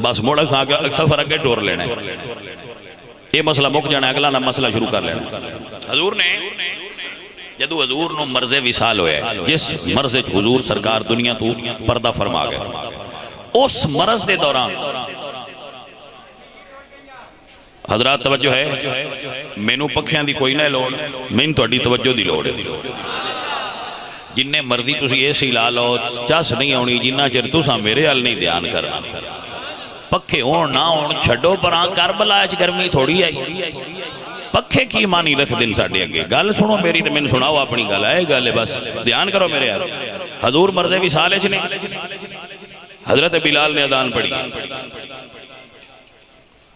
بس موڑا سا کے سفر اگے ٹور لینا ہے یہ مسئلہ مک جانا ہے اگلا نہ مسئلہ شروع کر لینا حضور نے جدو حضور نو مرض وصال ہویا ہے جس مرض حضور سرکار دنیا تو پردہ فرما گئے اس مرض دے دوران حضرات توجہ ہے مینوں پکھیاں دی کوئی نہ لوڑ مین تہاڈی توجہ دی لوڑ ہے جننے مرضی تسی اے سی لا لو چس نہیں ہونی جنہ چر تساں میرے حل نہیں دھیان کرنا پکھے ہون نہ ہون چھڈو پراں کربلا وچ گرمی تھوڑی آئی پکھے کی مانی رکھ دن ساڈے اگے گل سنو میری تے مینوں سناؤ اپنی گل ہے گل ہے بس دھیان کرو میرے یار حضور مرض وصال وچ نے حضرت بلال نے اذان پڑھی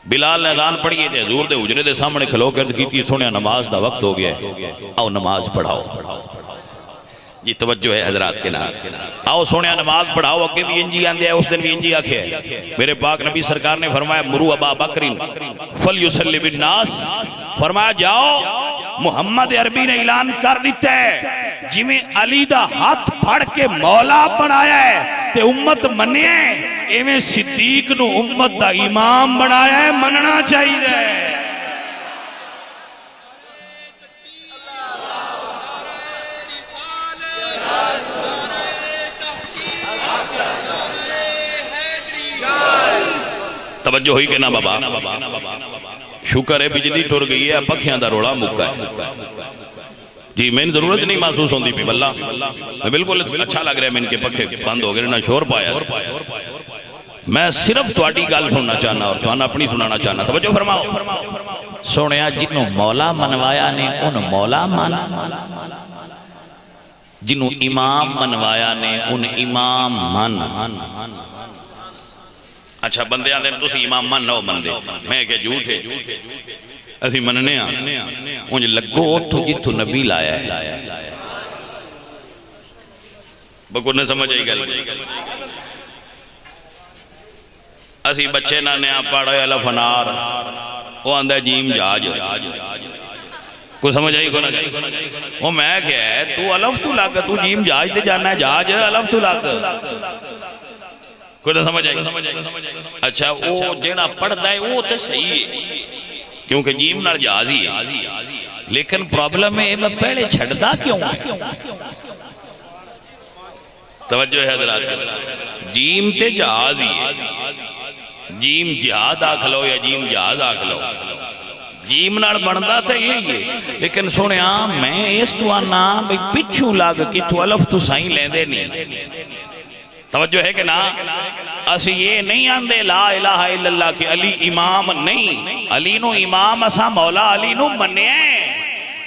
بلال نے اذان پڑھی تے حضور دے حجرے دے سامنے کھلو کر کیتی سنیا نماز دا وقت ہو گیا ہے آؤ نماز پڑھاؤ جی توجہ ہے حضرات کے نام آؤ سونے نماز پڑھاؤ اگے بھی انجی آندے ہیں اس دن بھی انجی آکھے ہے میرے پاک نبی سرکار نے فرمایا مرو ابا بکرین فلیسلی بالناس فرمایا جاؤ محمد عربی نے اعلان کر دیتا ہے جی میں علی دا ہاتھ پھڑ کے مولا بنایا ہے تے امت مننے ایویں صدیق نو امت دا امام بنایا ہے مننا چاہیے توجہ ہوئی کہ نہ بابا شکر ہے بجلی ٹر گئی ہے پکھیاں دا روڑا مکا ہے جی میں ضرورت نہیں محسوس ہوندی پی واللہ بالکل اچھا لگ رہا ہے میں ان کے پکھے بند ہو گئے نہ شور پایا میں صرف تواڈی گل سننا چاہنا اور توانا اپنی سنانا چاہنا توجہ فرماؤ سونیا جنوں مولا منوایا نے ان مولا مانا جنوں امام منوایا نے ان امام مانا اچھا بندے آندے تسی امام من نو بندے میں کہ جھوٹ ہے اسی مننے انج لگو اتھو جتھو نبی لایا ہے بکر نے سمجھ آئی گل اسی بچے نہ نیا پاڑا الف انار وہ آندہ جیم جاج کو سمجھ آئی کو نہ وہ میں کہ ہے تو الف تو لگ تو جیم جاج تے جانا ہے جاج الف تو لگ کوئی نہ سمجھ آئی اچھا وہ جینا پڑھتا ہے وہ تو صحیح ہے کیونکہ جیم نال جہاز ہی ہے لیکن پرابلم ہے میں پہلے چھڑدا کیوں ہے توجہ ہے حضرات جیم تے جہاز ہی ہے جیم جہاد آکھلو یا جیم جہاز آکھلو جیم نال بندا تے یہی ہے لیکن سنیا میں اس تو آنا پچھو لگ کی تو الف تو سائیں لیندے نہیں توجہ ہے کہ نا اسی یہ نہیں آندے لا الہ الا اللہ کہ علی امام نہیں علی نو امام اسا مولا علی نو مننے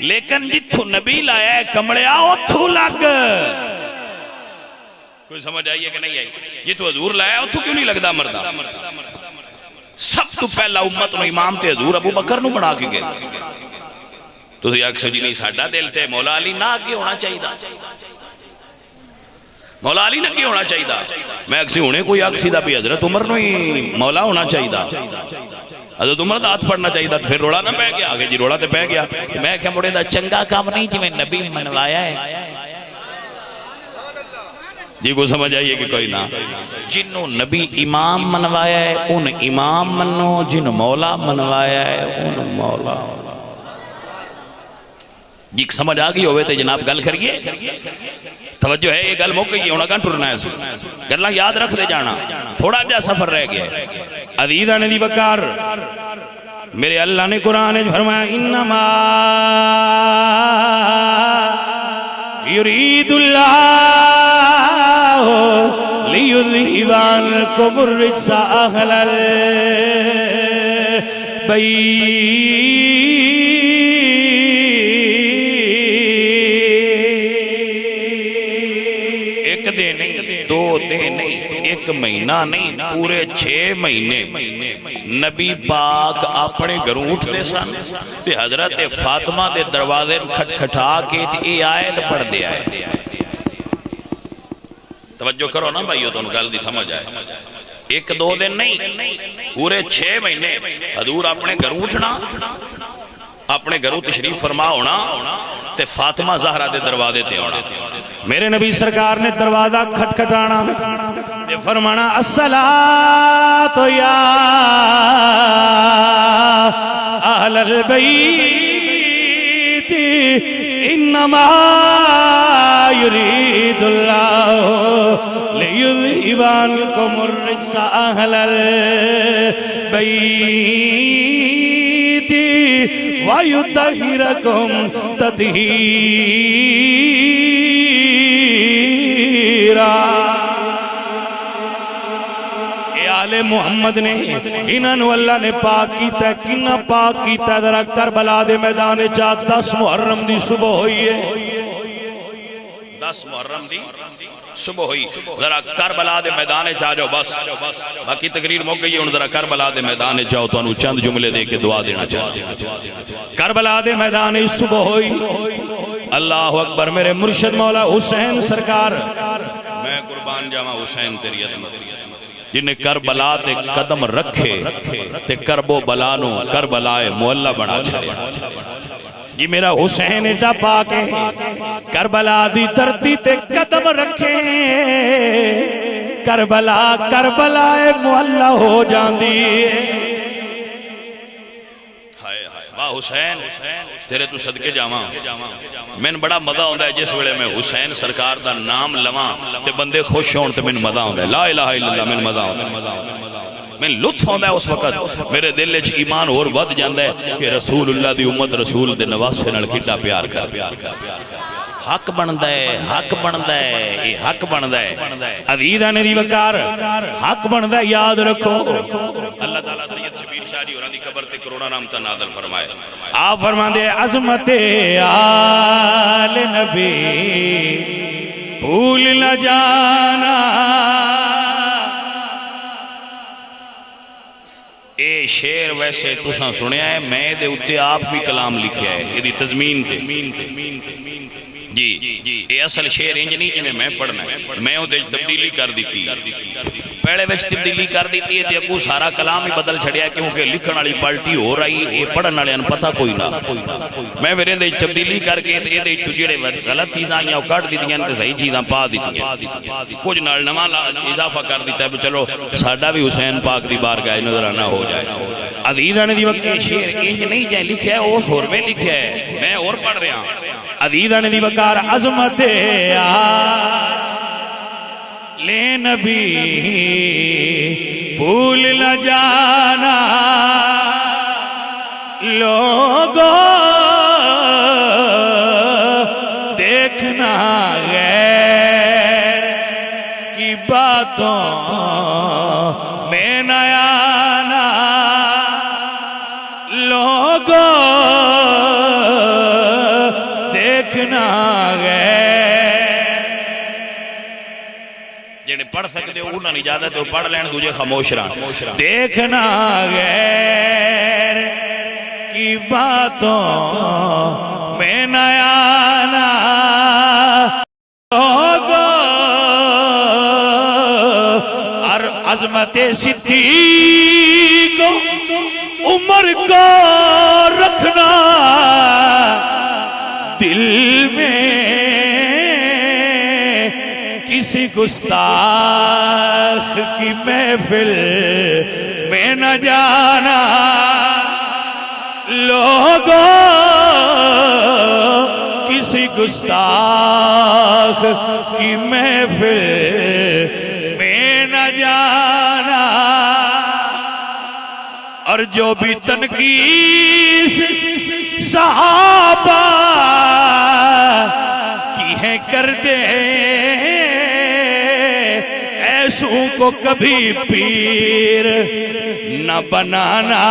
لیکن جتھو نبی لایا ہے کمڑیا اتھو لگ کوئی سمجھ آئیے کہ نہیں آئی جتھو حضور لایا اتھو کیوں نہیں لگدا مردہ سب تو پہلا امت نو امام تے حضور ابو بکر نو بنا کے گئے تو سی اکسو جی نہیں ساڑھا دل تے مولا علی نہ آگے ہونا چاہیے مولا علی نکی ہونا چاہیے میں اکسی ہونے کوئی اکسی دا بھی حضرت عمر نو ہی مولا ہونا چاہیے حضرت عمر دا ہاتھ پڑھنا چاہیے پھر روڑا نہ پہ گیا آگے جی روڑا تے پہ گیا میں کہ مڑے دا چنگا کام نہیں جی میں نبی منوایا ہے جی کو سمجھ آئیے کہ کوئی نہ جنہوں نبی امام منوایا ہے ان امام منو جن مولا منوایا ہے ان مولا جی سمجھ آگئی ہوئے تے جناب گل کریے توجہ ہے یہ گل موقع یہ ہونا کان ٹرنا ہے گلہ یاد رکھ دے جانا تھوڑا جا سفر رہ گیا عزیزان علی وقار میرے اللہ نے قرآن میں فرمایا انما یرید اللہ لیذہب عنکم الرجس اہل البیت ایک دن نہیں دو دن نہیں ایک مہینہ نہیں پورے 6 مہینے نبی پاک اپنے گھروں اٹھتے سن تے حضرت فاطمہ دے دروازے کھٹکھٹا کے یہ آیت پڑھ دے آئے توجہ کرو نا بھائیو تو ان گل دی سمجھ آئے ایک دو دن نہیں پورے 6 مہینے حضور اپنے گھروں اٹھنا اپنے گھروں تشریف فرما ہونا تے فاطمہ زہرا دے دروازے تے ہونا میرے نبی سرکار نے دروازہ کھٹکھٹانا تے فرمانا الصلاۃ یا اہل البیت انما یرید اللہ لیذہب عنکم الرجس اہل البیت وَيُطَهِّرَكُمْ تَطْهِيرًا اے آل محمد نے انہوں اللہ نے پاک کیتا ہے کنہ پاک کیتا ہے ذرا کربلا دے میدان چاہ 10 محرم دی صبح ہوئی ہے 10 محرم دی صبح ہوئی ذرا کربلا دے میدان چاہ جاؤ بس باقی تقریر موقع گئی ذرا کربلا دے میدان جاؤ تو انہوں چند جملے دے کے دعا دینا چاہتے کربلا دے میدان صبح ہوئی اللہ اکبر میرے مرشد مولا حسین سرکار میں قربان جاواں حسین تیری عظمت جنہیں کربلا تے قدم رکھے تے کرب و بلانو کربلائے معلہ بنا چھڑے یہ میرا حسین ایڈا پاک ہے کربلا دی دھرتی تے قدم رکھے کربلا کربلائے معلہ ہو جاندی واہ حسین تیرے تو صدقے جاواں میں بڑا مزہ ہوندہ ہے جس ویلے میں حسین سرکار دا نام لواں تے بندے خوش ہون تے میں مزہ ہوندہ ہے لا الہ الا اللہ میں مزہ ہوندہ ہے میں لطف ہوندہ ہے اس وقت میرے دل وچ ایمان اور ود جاندہ ہے کہ رسول اللہ دی امت رسول دے نواسے نال کڈا پیار کر حق بندہ ہے حق بندہ ہے یہ حق بندہ ہے عزیزہ نے دی وقار حق بندہ ہے یاد رکھو اللہ تعالیٰ سید شبیر شاہ جی اور دی قبر تے کرونا نام تا نازل فرمائے آپ فرما دے عظمت آل نبی بھول نہ جانا اے شعر ویسے تساں سنیا ہے میں دے اتے آپ بھی کلام لکھیا ہے یہ دی تضمین تے جی اے اصل شعر انج نہیں جنہیں میں پڑھنا ہے میں وہ دیج تبدیلی کر دیتی پہلے ویچ تبدیلی کر دیتی ہے تے سارا کلام ہی بدل چھڑیا ہے کیونکہ لکھن والی پالٹی ہو رہی ہے پڑھن والے ان پتہ کوئی نہ میں میرے دیج تبدیلی کر کے تے دے جڑے غلط چیزاں یا کاٹ دیتی ہیں تے صحیح چیزاں پا دیتی ہیں کچھ نال نواں اضافہ کر دیتا ہے چلو ساڈا بھی حسین پاک دی بارگاہ نظرانہ ہو جائے عزیزہ نے دی وقت شعر انج نہیں جائے لکھیا ہے وہ سور میں لکھیا ہے میں اور پڑھ رہا ہوں عزیزہ نے دی وقار عظمت لے نبی بھول نہ جانا لوگوں دیکھنا غیر کی باتوں میں نہ آنا لوگوں دیکھنا جنہیں پڑھ سکتے ہو انہوں نے اجازت ہے پڑھ لین تجھے خاموش رہا دیکھنا غیر کی باتوں میں نہ آنا لوگوں اور عظمت صدیق عمر کو رکھنا دل میں کسی گستاخ کی محفل میں نہ جانا لوگوں کسی گستاخ کی محفل میں نہ جانا اور جو بھی تنقیس صحابہ کی ہے کرتے ایسوں کو کبھی پیر نہ بنانا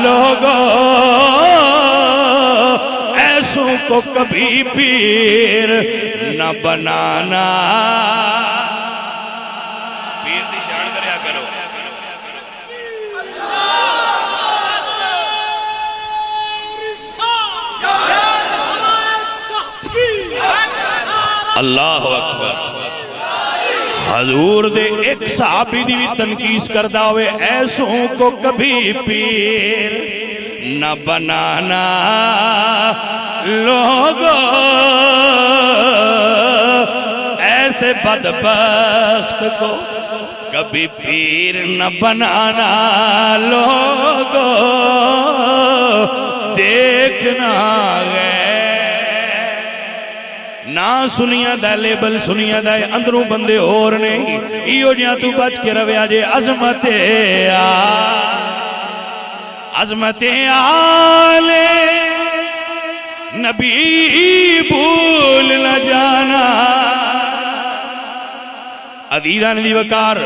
لوگوں، ایسوں کو کبھی پیر نہ بنانا۔ پیر دی شان کریا کرو۔ اللہ اکبر۔ حضور دے ایک صحابی دی بھی تنقیس کردہ ہوئے ایسوں کو کبھی پیر نہ بنانا لوگوں، ایسے بدبخت کو کبھی پیر نہ بنانا لوگوں، دیکھنا گئے نہ سنیا دا لیبل سنیا دا اندروں بندے اور نہیں، ایو جہاں تو بچ کے رویا جے عظمت آلے نبی بھول نہ جانا۔ عزیزان دی وقار،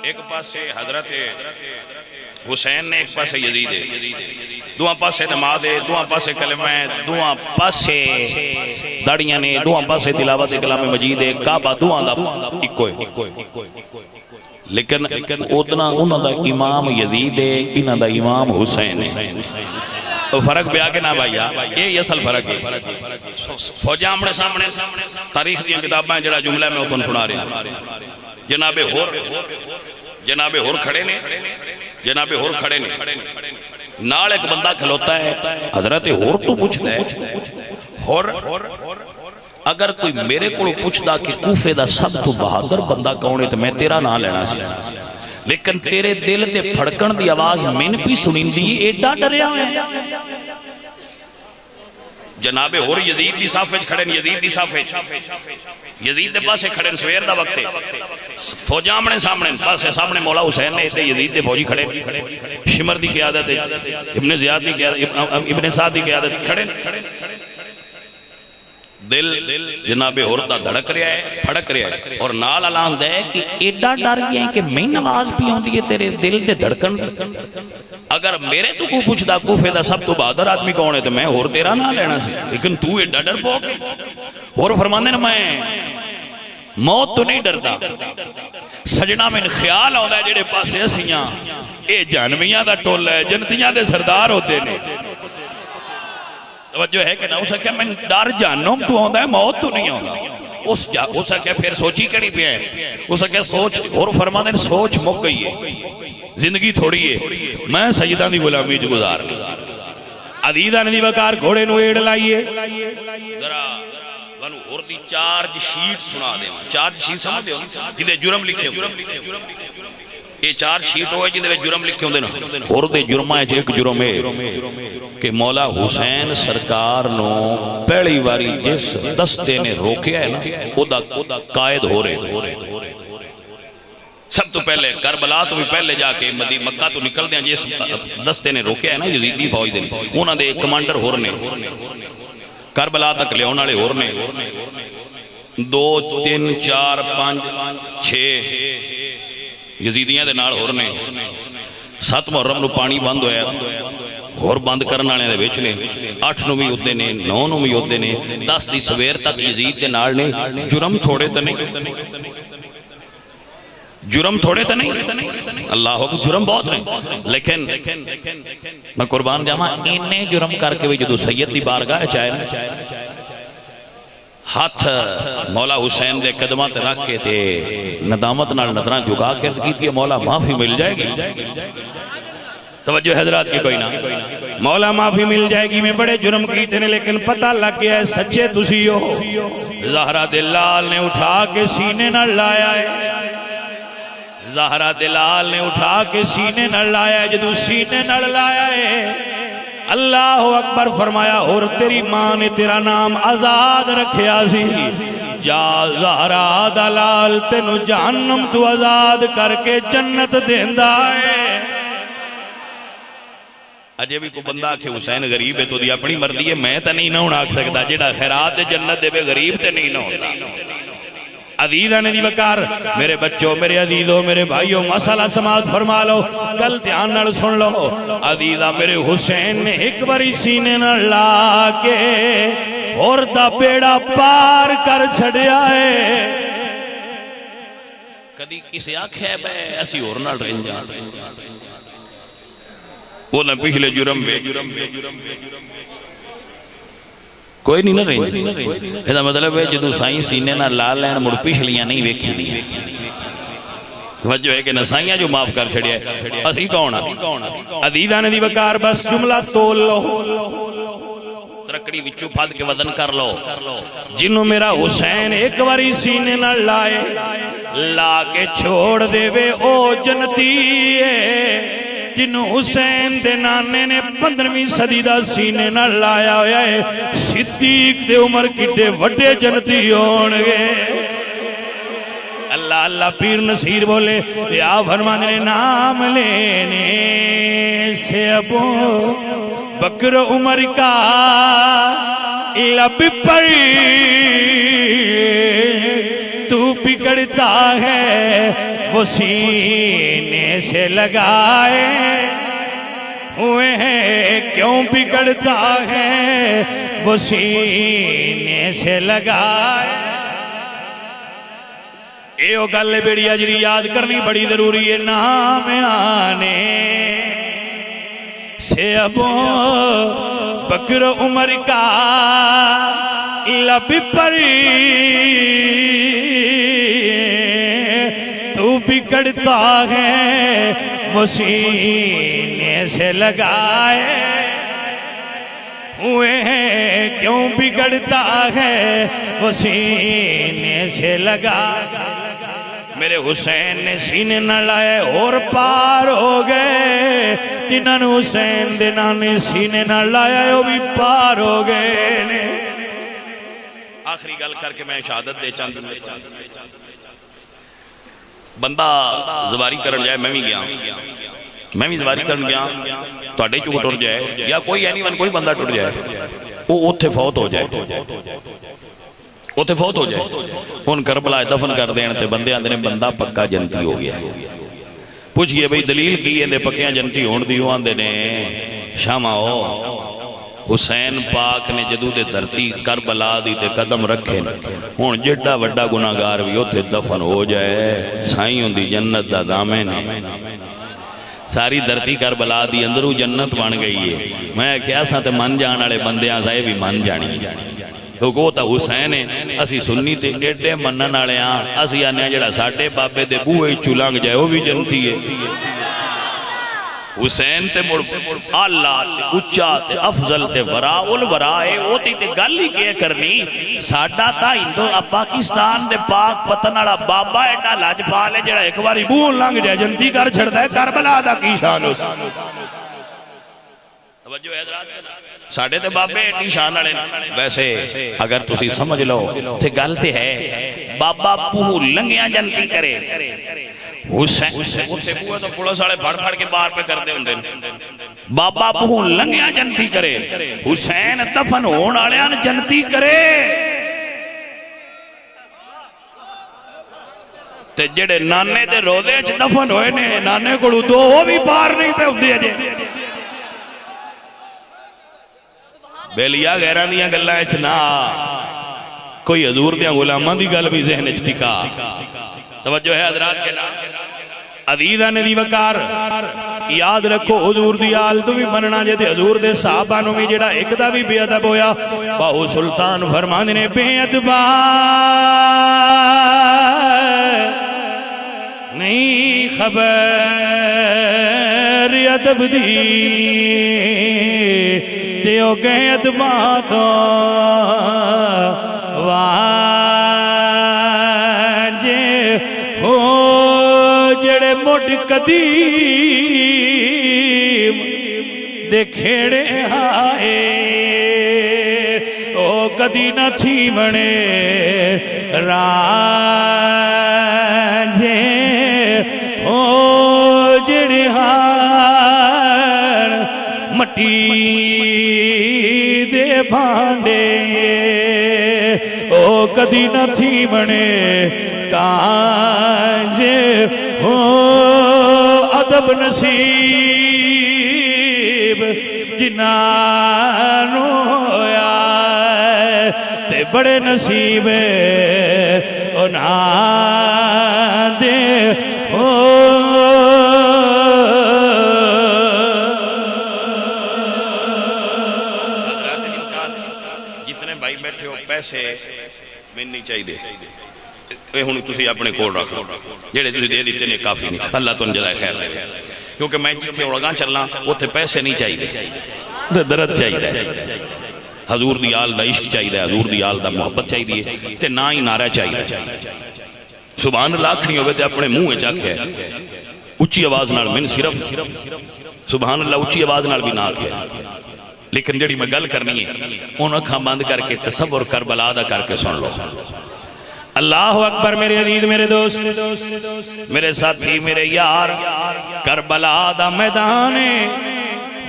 ایک پاس سے حضرت حسین نے، ایک پاس سے یزید ہے، دوہاں پاس سے نماز ہے، دوہاں پاس سے کلمہ ہے، دوہاں پاس سے داڑیاں نے، دوہاں پاس سے تلاوت کلام مجید ہے، کعبہ دوہاں دا اکو ہے۔ لیکن اتنا انہوں دا امام یزید ہے، انہوں دا امام حسین ہے۔ تو فرق بھی آگے نہ بھائیا، یہ اصل فرق ہے۔ فوجہ ہمارے سامنے تاریخ دیا کتابیں جڑا جملہ میں اتن سنا رہے ہیں۔ جناب ہور کھڑے نے، جناب ہور کھڑے نے، نال ایک بندہ کھلوتا ہے، حضرت ہور تو پوچھتا ہے، ہور اگر کوئی میرے کو پوچھتا کہ کوفے دا سب تو بہادر بندہ کون ہے تو میں تیرا نہ لینا سی، لیکن تیرے دل دے پھڑکن دی آواز من بھی سنین دی ایڈا ڈریا ہے۔ جناب ہور یزید دی صافے کھڑے ہیں، یزید دی صافے، یزید دے پاسے کھڑے ہیں، سویر دا وقت ہے، فوجاں آمنے سامنے پاسے سامنے مولا حسین نے، یزید دے فوجی کھڑے، شمر دی قیادت ہے، ابن زیاد دی قیادت، ابن سعد دی قیادت کھڑے، دل جناب ہور دا دھڑک رہا ہے، پھڑک رہا ہے، اور نال اعلان دے کہ ایڈا ڈر گیا ہے کہ میں نماز بھی ہوندی ہے تیرے دل دے دھڑکن۔ اگر میرے تو کو پوچھدا کوفے دا سب تو بہادر آدمی کون ہے تو میں ہور تیرا نہ لینا سی، لیکن تو ایڈا ڈر پوک۔ ہور فرماندے نا میں موت تو نہیں ڈردا، سجنا میں خیال آتا ہے جڑے پاسے اسیاں اے جہنمیاں دا ٹول ہے، جنتیاں دے سردار ہوتے نے۔ توجہ ہے کہ نہ ہو سکیا میں ڈر جہنم تو ہوتا ہے، موت تو نہیں ہوتا۔ ہو سکیا پھر سوچی کڑی پہ ہے، ہو سکیا سوچ، اور فرما دیں سوچ مک گئی ہے، زندگی تھوڑی ہے، میں سجدہ دی غلامی جو گزار لی۔ عزیزہ ندی وقار گھوڑے نو ایڑ لائیے، ذرا ونو اور دی چارج شیٹ سنا دے، چارج شیٹ سمجھ دے جدے جرم لکھے ہوئے، یہ چارج شیٹ ہوئے جدے جرم لکھے ہوئے نا، اور دے جرمائے ایک جرم ہے کہ مولا حسین سرکار نو پہلی باری جس دستے نے روکیا ہے نا او دا قائد ہو رہے، سب تو پہلے کربلا تو بھی پہلے جا کے مکہ تو نکل دیں جس دستے نے روکیا ہے نا یزیدی فوج دے، انہاں دے کمانڈر ہو رہے، کربلا تک لے ہونے والے ہو رہے، 2 3 4 5 6 یزیدیاں دے نال ہو رہے، 7 محرم نو پانی بند ہویا اور بند کرنا نے دے بیچ نے، 8 نو بھی ہوتے نے، 9 نو بھی ہوتے نے، 10 دی سویر تک یزید دے نال نے، جرم تھوڑے تا نہیں، جرم تھوڑے تا نہیں، اللہ کو جرم بہت رہے، لیکن میں قربان جاما انہیں جرم کر کے بھی جدو سید دی بارگاہ چاہے ہاتھ مولا حسین دے قدمات رکھ کے تے ندامت نال نظران جھکا کے کی تھی مولا معافی مل جائے گی، توجہ حضرات کی کوئی نہ، مولا معافی مل جائے گی، میں بڑے جرم کیتے نے لیکن پتہ لگ گیا ہے سچے تسی ہو۔ زہرہ دلال نے اٹھا کے سینے نہ لایا ہے، زہرہ دلال نے اٹھا کے سینے نہ لایا ہے، جدو سینے نہ لایا ہے اللہ اکبر فرمایا، اور تیری ماں نے تیرا نام آزاد رکھیا سی، جا زہرہ دلال تینو جہنم تو آزاد کر کے جنت دیندہ ہے۔ اجے بھی کوئی بندہ کہ حسین غریب ہے تو دی اپنی مرضی ہے، میں تو نہیں نہ ہونا آکھ سکتا جیڑا خیرات جنت دے بے غریب تے نہیں نہ ہوتا۔ عزیزان دی وقار میرے بچوں، میرے عزیزوں، میرے بھائیوں، مسئلہ سماعت فرما لو، کل دھیان نال سن لو۔ عزیزہ میرے حسین نے ایک باری سینے نہ لا کے اور دا بیڑا پار کر چھڑیا ہے۔ کدی کسی آکھے بے ایسی اور نہ رہن جا، وہ نہ پہلے جرم بے کوئی نہیں نہ رہی۔ یہ مطلب ہے جدو سائیں سینے نہ لا لین مڑ پچھلیاں نہیں ویکھی دی، توجہ ہے کہ نسائیاں جو معاف کر چھڑیا ہے۔ اسی کون عزیزان دی وقار بس جملہ تول لو، ترکڑی وچو پھاد کے وزن کر لو۔ جنہوں میرا حسین ایک باری سینے نہ لائے لا کے چھوڑ دے وے او جنتی ہے۔ جنہوں حسین دے نانے نے 15ویں صدی دا سینے نہ لایا ہویا ہے، صدیق دے عمر کٹے وڈے جنتی ہونگے۔ اللہ اللہ پیر نصیر بولے یا فرمانے نام لینے سے ابو بکر عمر کا لب پر تو بگڑتا ہے وہ سینے سے لگائے ہوئے ہیں، کیوں بگڑتا ہے وہ سینے سے لگائے۔ ایو گل بیڑی اجری یاد کرنی بڑی ضروری ہے۔ نام آنے سے ابو بکر عمر کا لب پر تو بگڑتا ہے وہ سینے سے لگائے ہوئے ہیں، کیوں بگڑتا ہے وہ سینے سے لگائے۔ میرے حسین نے سینے نہ لائے اور پار ہو گئے، جنہوں نے حسین دے نانے سینے نہ لائے وہ بھی پار ہو گئے۔ آخری گل کر کے میں شہادت دے چاند بندہ زواری کرن جائے، میں بھی زواری کرن گیا تو اڈے چکو ٹر جائے یا کوئی اینی ون کوئی بندہ ٹر جائے، وہ اتھے فوت ہو جائے، اتھے فوت ہو جائے، ان کربلا دفن کر دین تے بندے آندے نے بندہ پکا جنتی ہو گیا۔ پوچھئے بھئی دلیل کی ہے دے پکیاں جنتی ہون دی آندے نے شامہ ہو حسین پاک نے جدو دے دھرتی کربلا دی تے قدم رکھے ہون جڑا وڈا گناہگار بھی اتھے دفن ہو جائے، سائیں دی جنت دا دامن ہے۔ ساری دھرتی کربلا دی اندرو جنت بن گئی ہے۔ میں کیا ساتھ من جان والے بندے آسائے بھی من جانی تو کو تا حسین ہے۔ اسی سنی تے ایڈے منن والے ہاں، اسی آنے جڑا ساڈے بابے دے بوئے چلنگ جائے وہ بھی جنتی ہے۔ حسین تے مڑ اللہ تے اچھا تے افضل تے ورا الورائے ہوتی تے گل ہی کیا کرنی۔ ساڈا تا ہندو پاکستان دے پاک پتن والا بابا ایڈا لاجپال ہے جڑا ایک باری بول لنگ جائے جنتی کر چھڑتا ہے۔ کربلا دا کی شان اس توجہ ہے حضرات، ساڑھے تے بابے ایڈی شان والے۔ ویسے اگر تسی سمجھ لو تے گل تے ہے بابا بول لنگیاں جنتی کرے، حسین اتھے بوئے تو پوڑا ساڑے پھڑ پھڑ کے باہر پہ کر دے ہوندے، بابا بہو لنگیاں جنتی کرے، حسین دفن ہون آلیاں جنتی کرے تے جڑے نانے دے روزے چ دفن ہوئے نے نانے کو دو وہ بھی باہر نہیں پہ ہوندے جے۔ بیلیا غیران دیاں گلہ اچنا کوئی حضور دیاں غلامہ دی گل بھی ذہن اچ ٹکا۔ توجہ ہے حضرات کے نام عزیزان دی وقار یاد رکھو حضور دی آل تو بھی مننا جے تے حضور دے صحابانوں بھی جڑا ایک دا بھی بے ادب ہویا باہو سلطان فرمانے نے بے ادبا نہیں خبر ادب دی تے او گئے ادبا تو مڈ قدیم دے کھیڑے آئے او کدی نہ تھی بنے راجے او جڑے ہاں مٹی دے بھانڈے او کدی نہ تھی بنے کانج ہو ادب نصیب جنانو ہویا تے بڑے نصیب انہاں دے ہو جتنے بھائی بیٹھے ہو پیسے میں نہیں چاہیے دے اے ہونی تسی اپنے کول رکھ لو جیڑے تسی دے دیتے نے کافی نہیں اللہ تو جزائے خیر دے کیونکہ میں جتنے اڑگاں چلنا اوتھے پیسے نہیں چاہیے درد چاہیے حضور دی آل دا عشق چاہیے حضور دی آل دا محبت چاہیے تے نہ ہی نعرہ چاہیے سبحان اللہ آکھنی ہوئے تے اپنے منہ چاکھے اچھی آواز نال من صرف سبحان اللہ اچھی آواز نال بھی نہ آکھے لیکن جڑی میں گل کرنی ہے ان اکھاں بند کر کے تصور کربلا دا کر کے سن لو اللہ اکبر میرے عزیز میرے دوست میرے ساتھی میرے یار کربلا دا میدان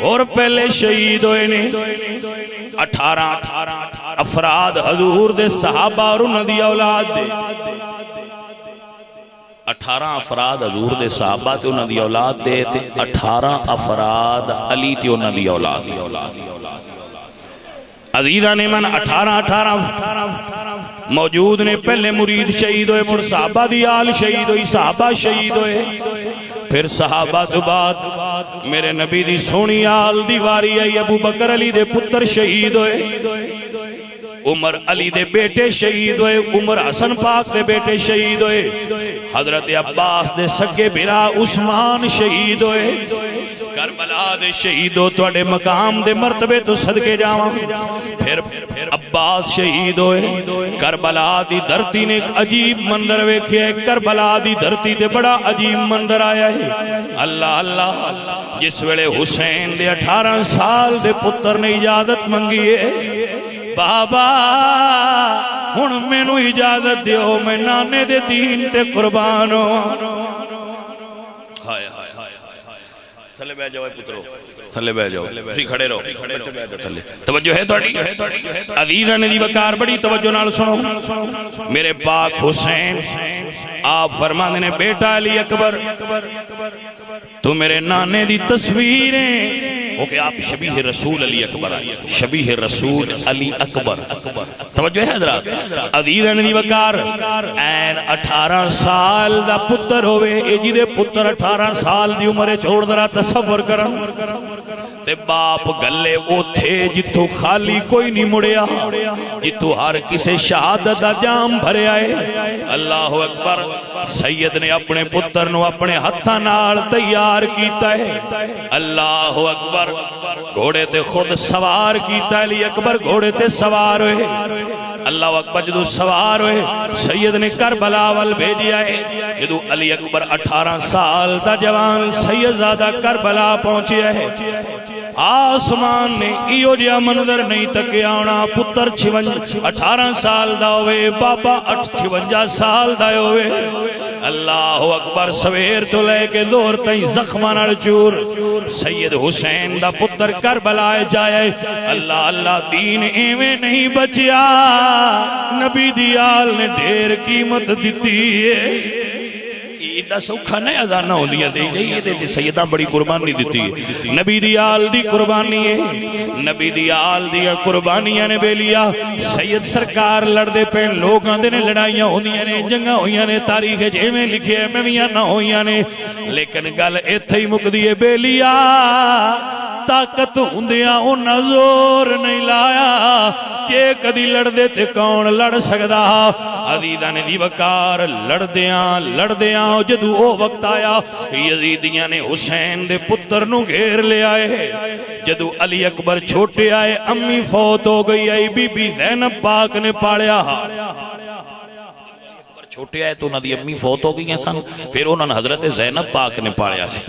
اور پہلے شہید ہوئے نے 18 افراد حضور دے صحابہ اور انہاں دی اولاد دے 18 افراد حضور دے صحابہ تے انہاں دی اولاد دے تے 18 افراد علی تے انہاں دی اولاد عزیزہ نے من 18 موجود نے پہلے مرید شہید ہوئے مر صحابہ دی آل شہید ہوئی صحابہ شہید ہوئے پھر صحابہ تو بعد میرے نبی دی سونی آل دیواری آئی ابو بکر علی دے پتر شہید ہوئے عمر علی دے بیٹے شہید ہوئے عمر حسن پاک دے بیٹے شہید ہوئے حضرت عباس دے سگے بھرا عثمان شہید ہوئے کربلا دے شہیدو توڑے مقام دے مرتبے تو صدقے جاواں پھر عباس شہید ہوئے کربلا دی دھرتی نے ایک عجیب مندر ویکھے کربلا دی دھرتی تے بڑا عجیب مندر آیا ہے اللہ اللہ جس ویلے حسین دے 18 سال دے پتر نے اجازت منگی ہے بابا ہن مینوں اجازت دیو میں نانے دے دین تے قربان ہو ہائے ہائے تھلے بہ جاؤ پترو تھلے بہ جاؤ تسی کھڑے رہو تھلے توجہ ہے تھوڑی عزیزاں نے دی وقار بڑی توجہ نال سنو میرے پاک حسین آپ فرماندے نے بیٹا علی اکبر تو میرے نانے دی تصویریں وہ کہ آپ شبیہ رسول علی اکبر شبیہ رسول علی اکبر توجہ ہے حضرات عزیزاں نے دی وقار این 18 سال دا پتر ہوئے اے جی دے پتر 18 سال دی عمرے چھوڑ درہ تصور کرن تے باپ گلے او تھے جتو خالی کوئی نہیں مڑیا جتو ہر کسے شہادت دا جام بھرے آئے اللہ اکبر سید نے اپنے پتر نو اپنے ہتھاں نال تیار کیتا ہے اللہ اکبر گھوڑے تے خود سوار کیتا ہے علی اکبر گھوڑے تے سوار ہوئے اللہ اکبر جدو سوار ہوئے سید نے کربلا وال بھیجیا ہے جدو علی اکبر 18 سال دا جوان سید زادہ کربلا پہنچیا ہے آسمان نے ایو جیا منظر نہیں تکیا ہونا پتر 18 سال دا ہوئے بابا 56 سال دا ہوئے اللہ اکبر سویر تو لے کے دور تائیں زخمان چور سید حسین دا پتر کربلا جائے اللہ اللہ دین ایویں نہیں بچیا نبی دیال نے ڈھیر قیمت دیتی ہے ایڈا سوکھا نہیں ازانہ ہو دیا دے یہ دیتے سیدہ بڑی قربانی دیتی ہے نبی دیال دی قربانی ہے نبی دیال دی قربانیاں نے بے لیا سید سرکار لڑ دے پین لوگ آندے نے لڑائیاں ہوندیاں نے جنگاں ہویاں نے تاریخ جے میں لکھے ہیں میویاں نہ ہویاں نے لیکن گل ایتھے ہی مک دیئے بے لیا طاقت ہوندیاں انہاں زور نہیں لایا کہ کدی لڑ دے تے کون لڑ سکدا عزیزاں نے دی وقار لڑ دیاں جدو او وقت آیا یزیدیاں نے حسین دے پتر نو گھیر لے آئے جدو علی اکبر چھوٹے آئے امی فوت ہو گئی آئی بی بی زینب پاک نے پاڑیا چھوٹے آئے تو انہاں دی امی فوت ہو گئی ہیں سن پھر انہاں نے حضرت زینب پاک نے پاڑیا سی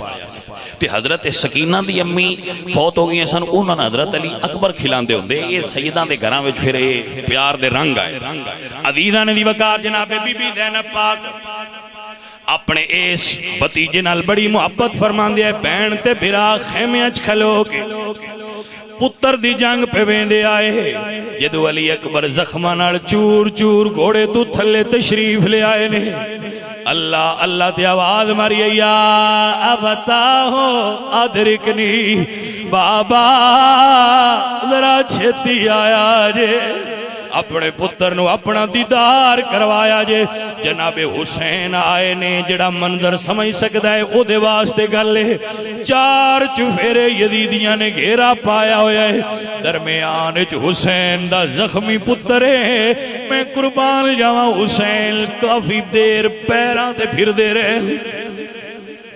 تے حضرت سکینہ دی امی فوت ہو گئی ہیں سن انہاں نے حضرت علی اکبر کھلان دے ہوندے یہ سیداں دے گھراں وچ پھر پیار دے رنگ آئے عزیزاں نے دی وقار جناب بی بی زینب پاک اپنے اس بتیجے نال بڑی محبت فرماندے ہے بہن تے بھرا خیمے اچ کھلو کے پتر دی جنگ پہ ویندے آئے جدو علی اکبر زخمہ نال چور چور گھوڑے تو تھلے تشریف لے آئے نے اللہ اللہ تے آواز ماری یا ابتا ہو ادرکنی بابا ذرا چھتی آیا جے اپنے پتر نو اپنا دیدار کروایا جے جناب حسین آئے نے جڑا منظر سمجھ سکتا ہے او دے واسطے گلے 4 چفیرے یزیدیاں نے گھیرا پایا ہویا ہے درمیان حسین دا زخمی پتر ہے میں قربان جاواں حسین کافی دیر پیراں تے پھر دے رہے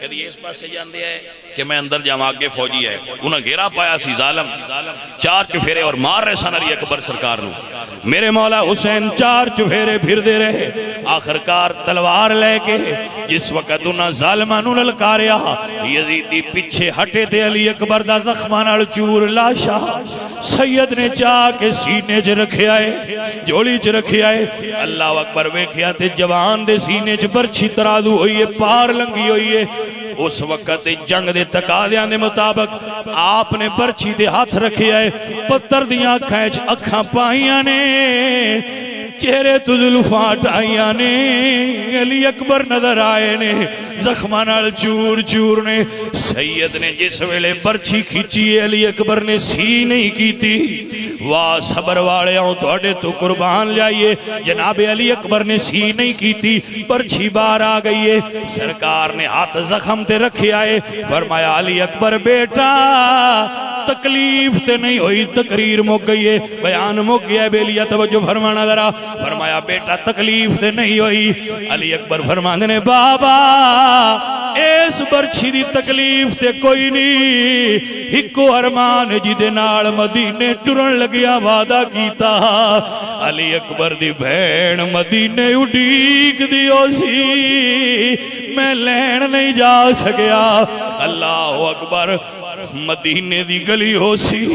کدی اس پاس سے جان دیا ہے کہ میں اندر جاواں آگے فوجی ہے انہاں گھیرا پایا سی ظالم 4 چفیرے اور مار رہے سن علی اکبر سرکار نو میرے مولا حسین 4 چفیرے پھر دے رہے آخرکار تلوار لے کے جس وقت انہاں ظالماں نو للکاریا یزیدی پیچھے ہٹے تے علی اکبر دا زخماں نال چور لاشا سید نے چاہ کے سینے چ رکھے آئے جوڑی چ رکھے آئے اللہ اکبر ویکھیا تے جوان دے سینے چ برچھی ترازو ہوئی ہے پار لنگی ہوئی ہے اس وقت جنگ دے تقاضیاں دے مطابق آپ نے برچھی دے ہاتھ رکھے آئے پتر دیاں کھینچ اکھاں پائیاں نے چہرے تو زلفاں ٹائیاں نے علی اکبر نظر آئے نے زخماں نال چور چور نے سید نے جس ویلے برچھی کھچی علی اکبر نے سی نہیں کی تھی واہ صبر والے ہوں توڑے تو قربان جائیے جناب علی اکبر نے سی نہیں کی تھی برچھی بار آ گئی ہے سرکار نے ہاتھ زخم تے رکھے آئے فرمایا علی اکبر بیٹا تکلیف تے نہیں ہوئی تقریر مک گئی ہے بیان مک گیا ہے بیلیا توجہ فرمانا ذرا فرمایا بیٹا تکلیف تے نہیں ہوئی علی اکبر فرمانے نے بابا اس برچھی دی تکلیف تے کوئی نہیں ہکو ارمان جی دے نال مدینے ٹرن لگیا وعدہ کیتا علی اکبر دی بہن مدینے اڈیک دیو سی میں لین نہیں جا سکیا اللہ اکبر مدینے دی گلی ہو سی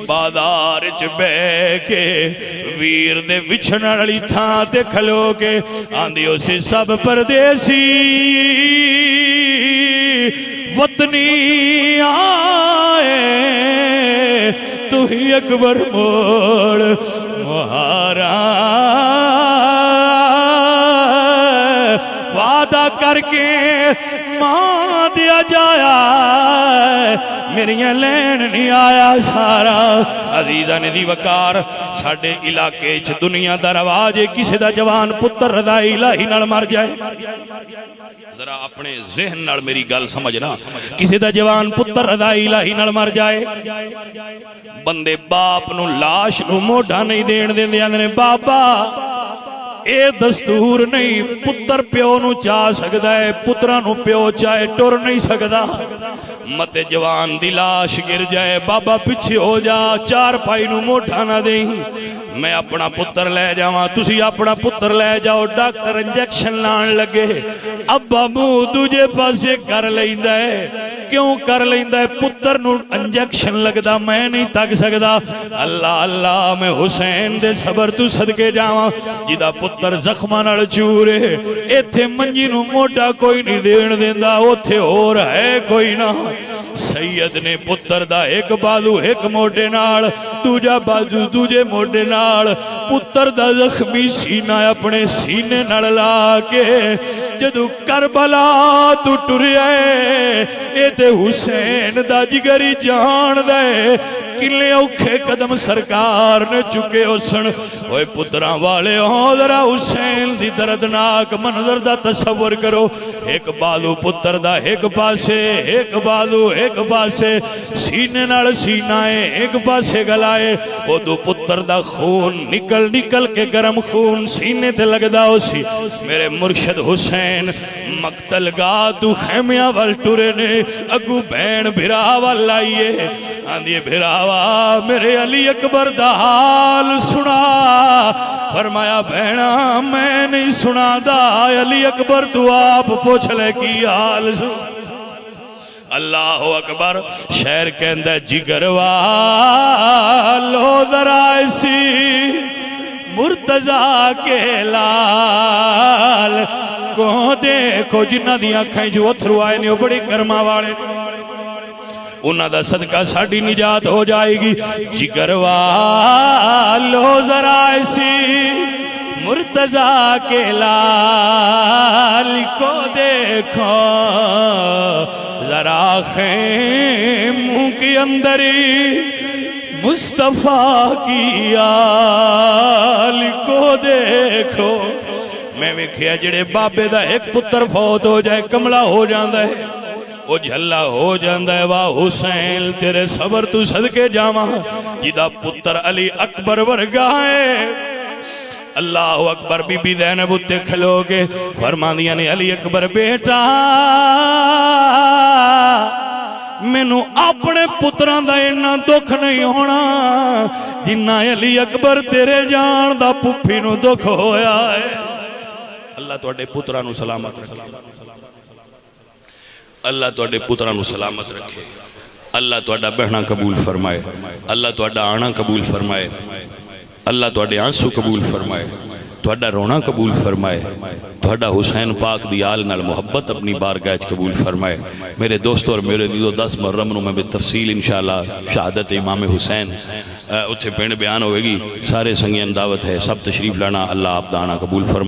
بازار چ بہ کے ویر دے وچھن والی تھاں تے کھلو کے آندیو سی سب پردیسی وطنی آئے تو ہی اکبر موڑ مہارا وعدہ کر کے ماں دیا جایا میریاں لین نہیں آیا سارا عزیزہ نے دی وقار ساڑھے علاقے چھ دنیا دا رواج کسی دا جوان پتر رضا الہی نال مر جائے ذرا اپنے ذہن نال میری گل سمجھنا کسی دا جوان پتر رضا الہی نال مر جائے بندے باپ نو لاش نو موڑا نہیں دین دین دیا نے بابا اے دستور نہیں پتر پیو نو چاہ سکتا ہے پترہ نو پیو چاہے ٹور نہیں سکتا مت جوان دی لاش گر جائے بابا پیچھے ہو جا 4 پائی نو موٹا نہ دیں میں اپنا پتر لے جاواں تسی اپنا پتر لے جاؤ ڈاکٹر انجیکشن لان لگے ابا منہ تجھے پاسے کر لیندا ہے کیوں کر لیندا ہے پتر نو انجیکشن لگدا میں نہیں تک سکدا اللہ اللہ میں حسین دے صبر تو صدقے جاواں جدا پتر زخماں نال چورے ایتھے منجی نو موڈا کوئی نہیں دین دیندا اوتھے ہور ہے کوئی نہ سید نے پتر دا ایک بازو ایک موڈے نال دوجا بازو دوجے موڈے نال پتر دا زخمی سینہ اپنے سینے نال لا کے جدو کربلا تو ٹرے اے تے حسین دا جگری جان دے کلے اوکھے قدم سرکار نے چکے اسن اوے پتراں والے ذرا حسین دی دردناک منظر دا تصور کرو ایک بالو پتر دا ایک پاسے ایک بالو ایک پاسے سینے نال سینہ ہے ایک پاسے گلائے او دو پتر دا خون نکل نکل کے گرم خون سینے تے لگدا ہو سی میرے مرشد حسین مقتل گا تو خیمیاں وال ٹورے نے اگو بین بھرا وال لائیے آندھے بھراوا میرے علی اکبر دا حال سنا فرمایا بہنا میں نہیں سنا دا علی اکبر تو آپ پوچھ لے کی حال سنا اللہ اکبر شہر کہندہ جگر والو ذرا ایسی مرتضی کے لال کو دیکھ دیکھو جنہ دی آنکھیں جو اتھرو آئے نے وہ بڑی کرما والے انہاں دا صدقہ ساڑی نجات ہو جائے گی جگر والو ذرا ایسی مرتضیٰ کے لال کو دیکھو ذرا خیموں کی اندری مصطفیٰ کی آل کو دیکھو میں ویکھیا جڑے بابے دا ایک پتر فوت ہو جائے کملا ہو جاندہ ہے وہ جھلا ہو جاندہ ہے واہ حسین تیرے صبر تو صدقے جاما جدہ پتر علی اکبر ورگائے اللہ اکبر بی بی زینب اتے کھلو گے فرماندیاں نے علی اکبر بیٹا مینوں اپنے پتران دا اتنا دکھ نہیں ہونا جنہ علی اکبر تیرے جان دا پپھی نو دکھ ہویا ہے اللہ توڑے پترانو سلامت رکھے اللہ توڑے پترانو سلامت رکھے اللہ توڑا بہنا قبول فرمائے اللہ توڑا آنا قبول فرمائے اللہ توڑے آنسو قبول فرمائے توڑا رونا قبول فرمائے توڑا حسین پاک دی آل نال محبت اپنی بارگاہ قبول فرمائے میرے دوستوں اور میرے دیدو 10 محرم میں بھی تفصیل انشاءاللہ شہادت امام حسین اتھے پینڈ بیان ہوئے گی سارے سنگین دعوت ہے سب تشریف لانا اللہ آپ دانا قبول فرمائے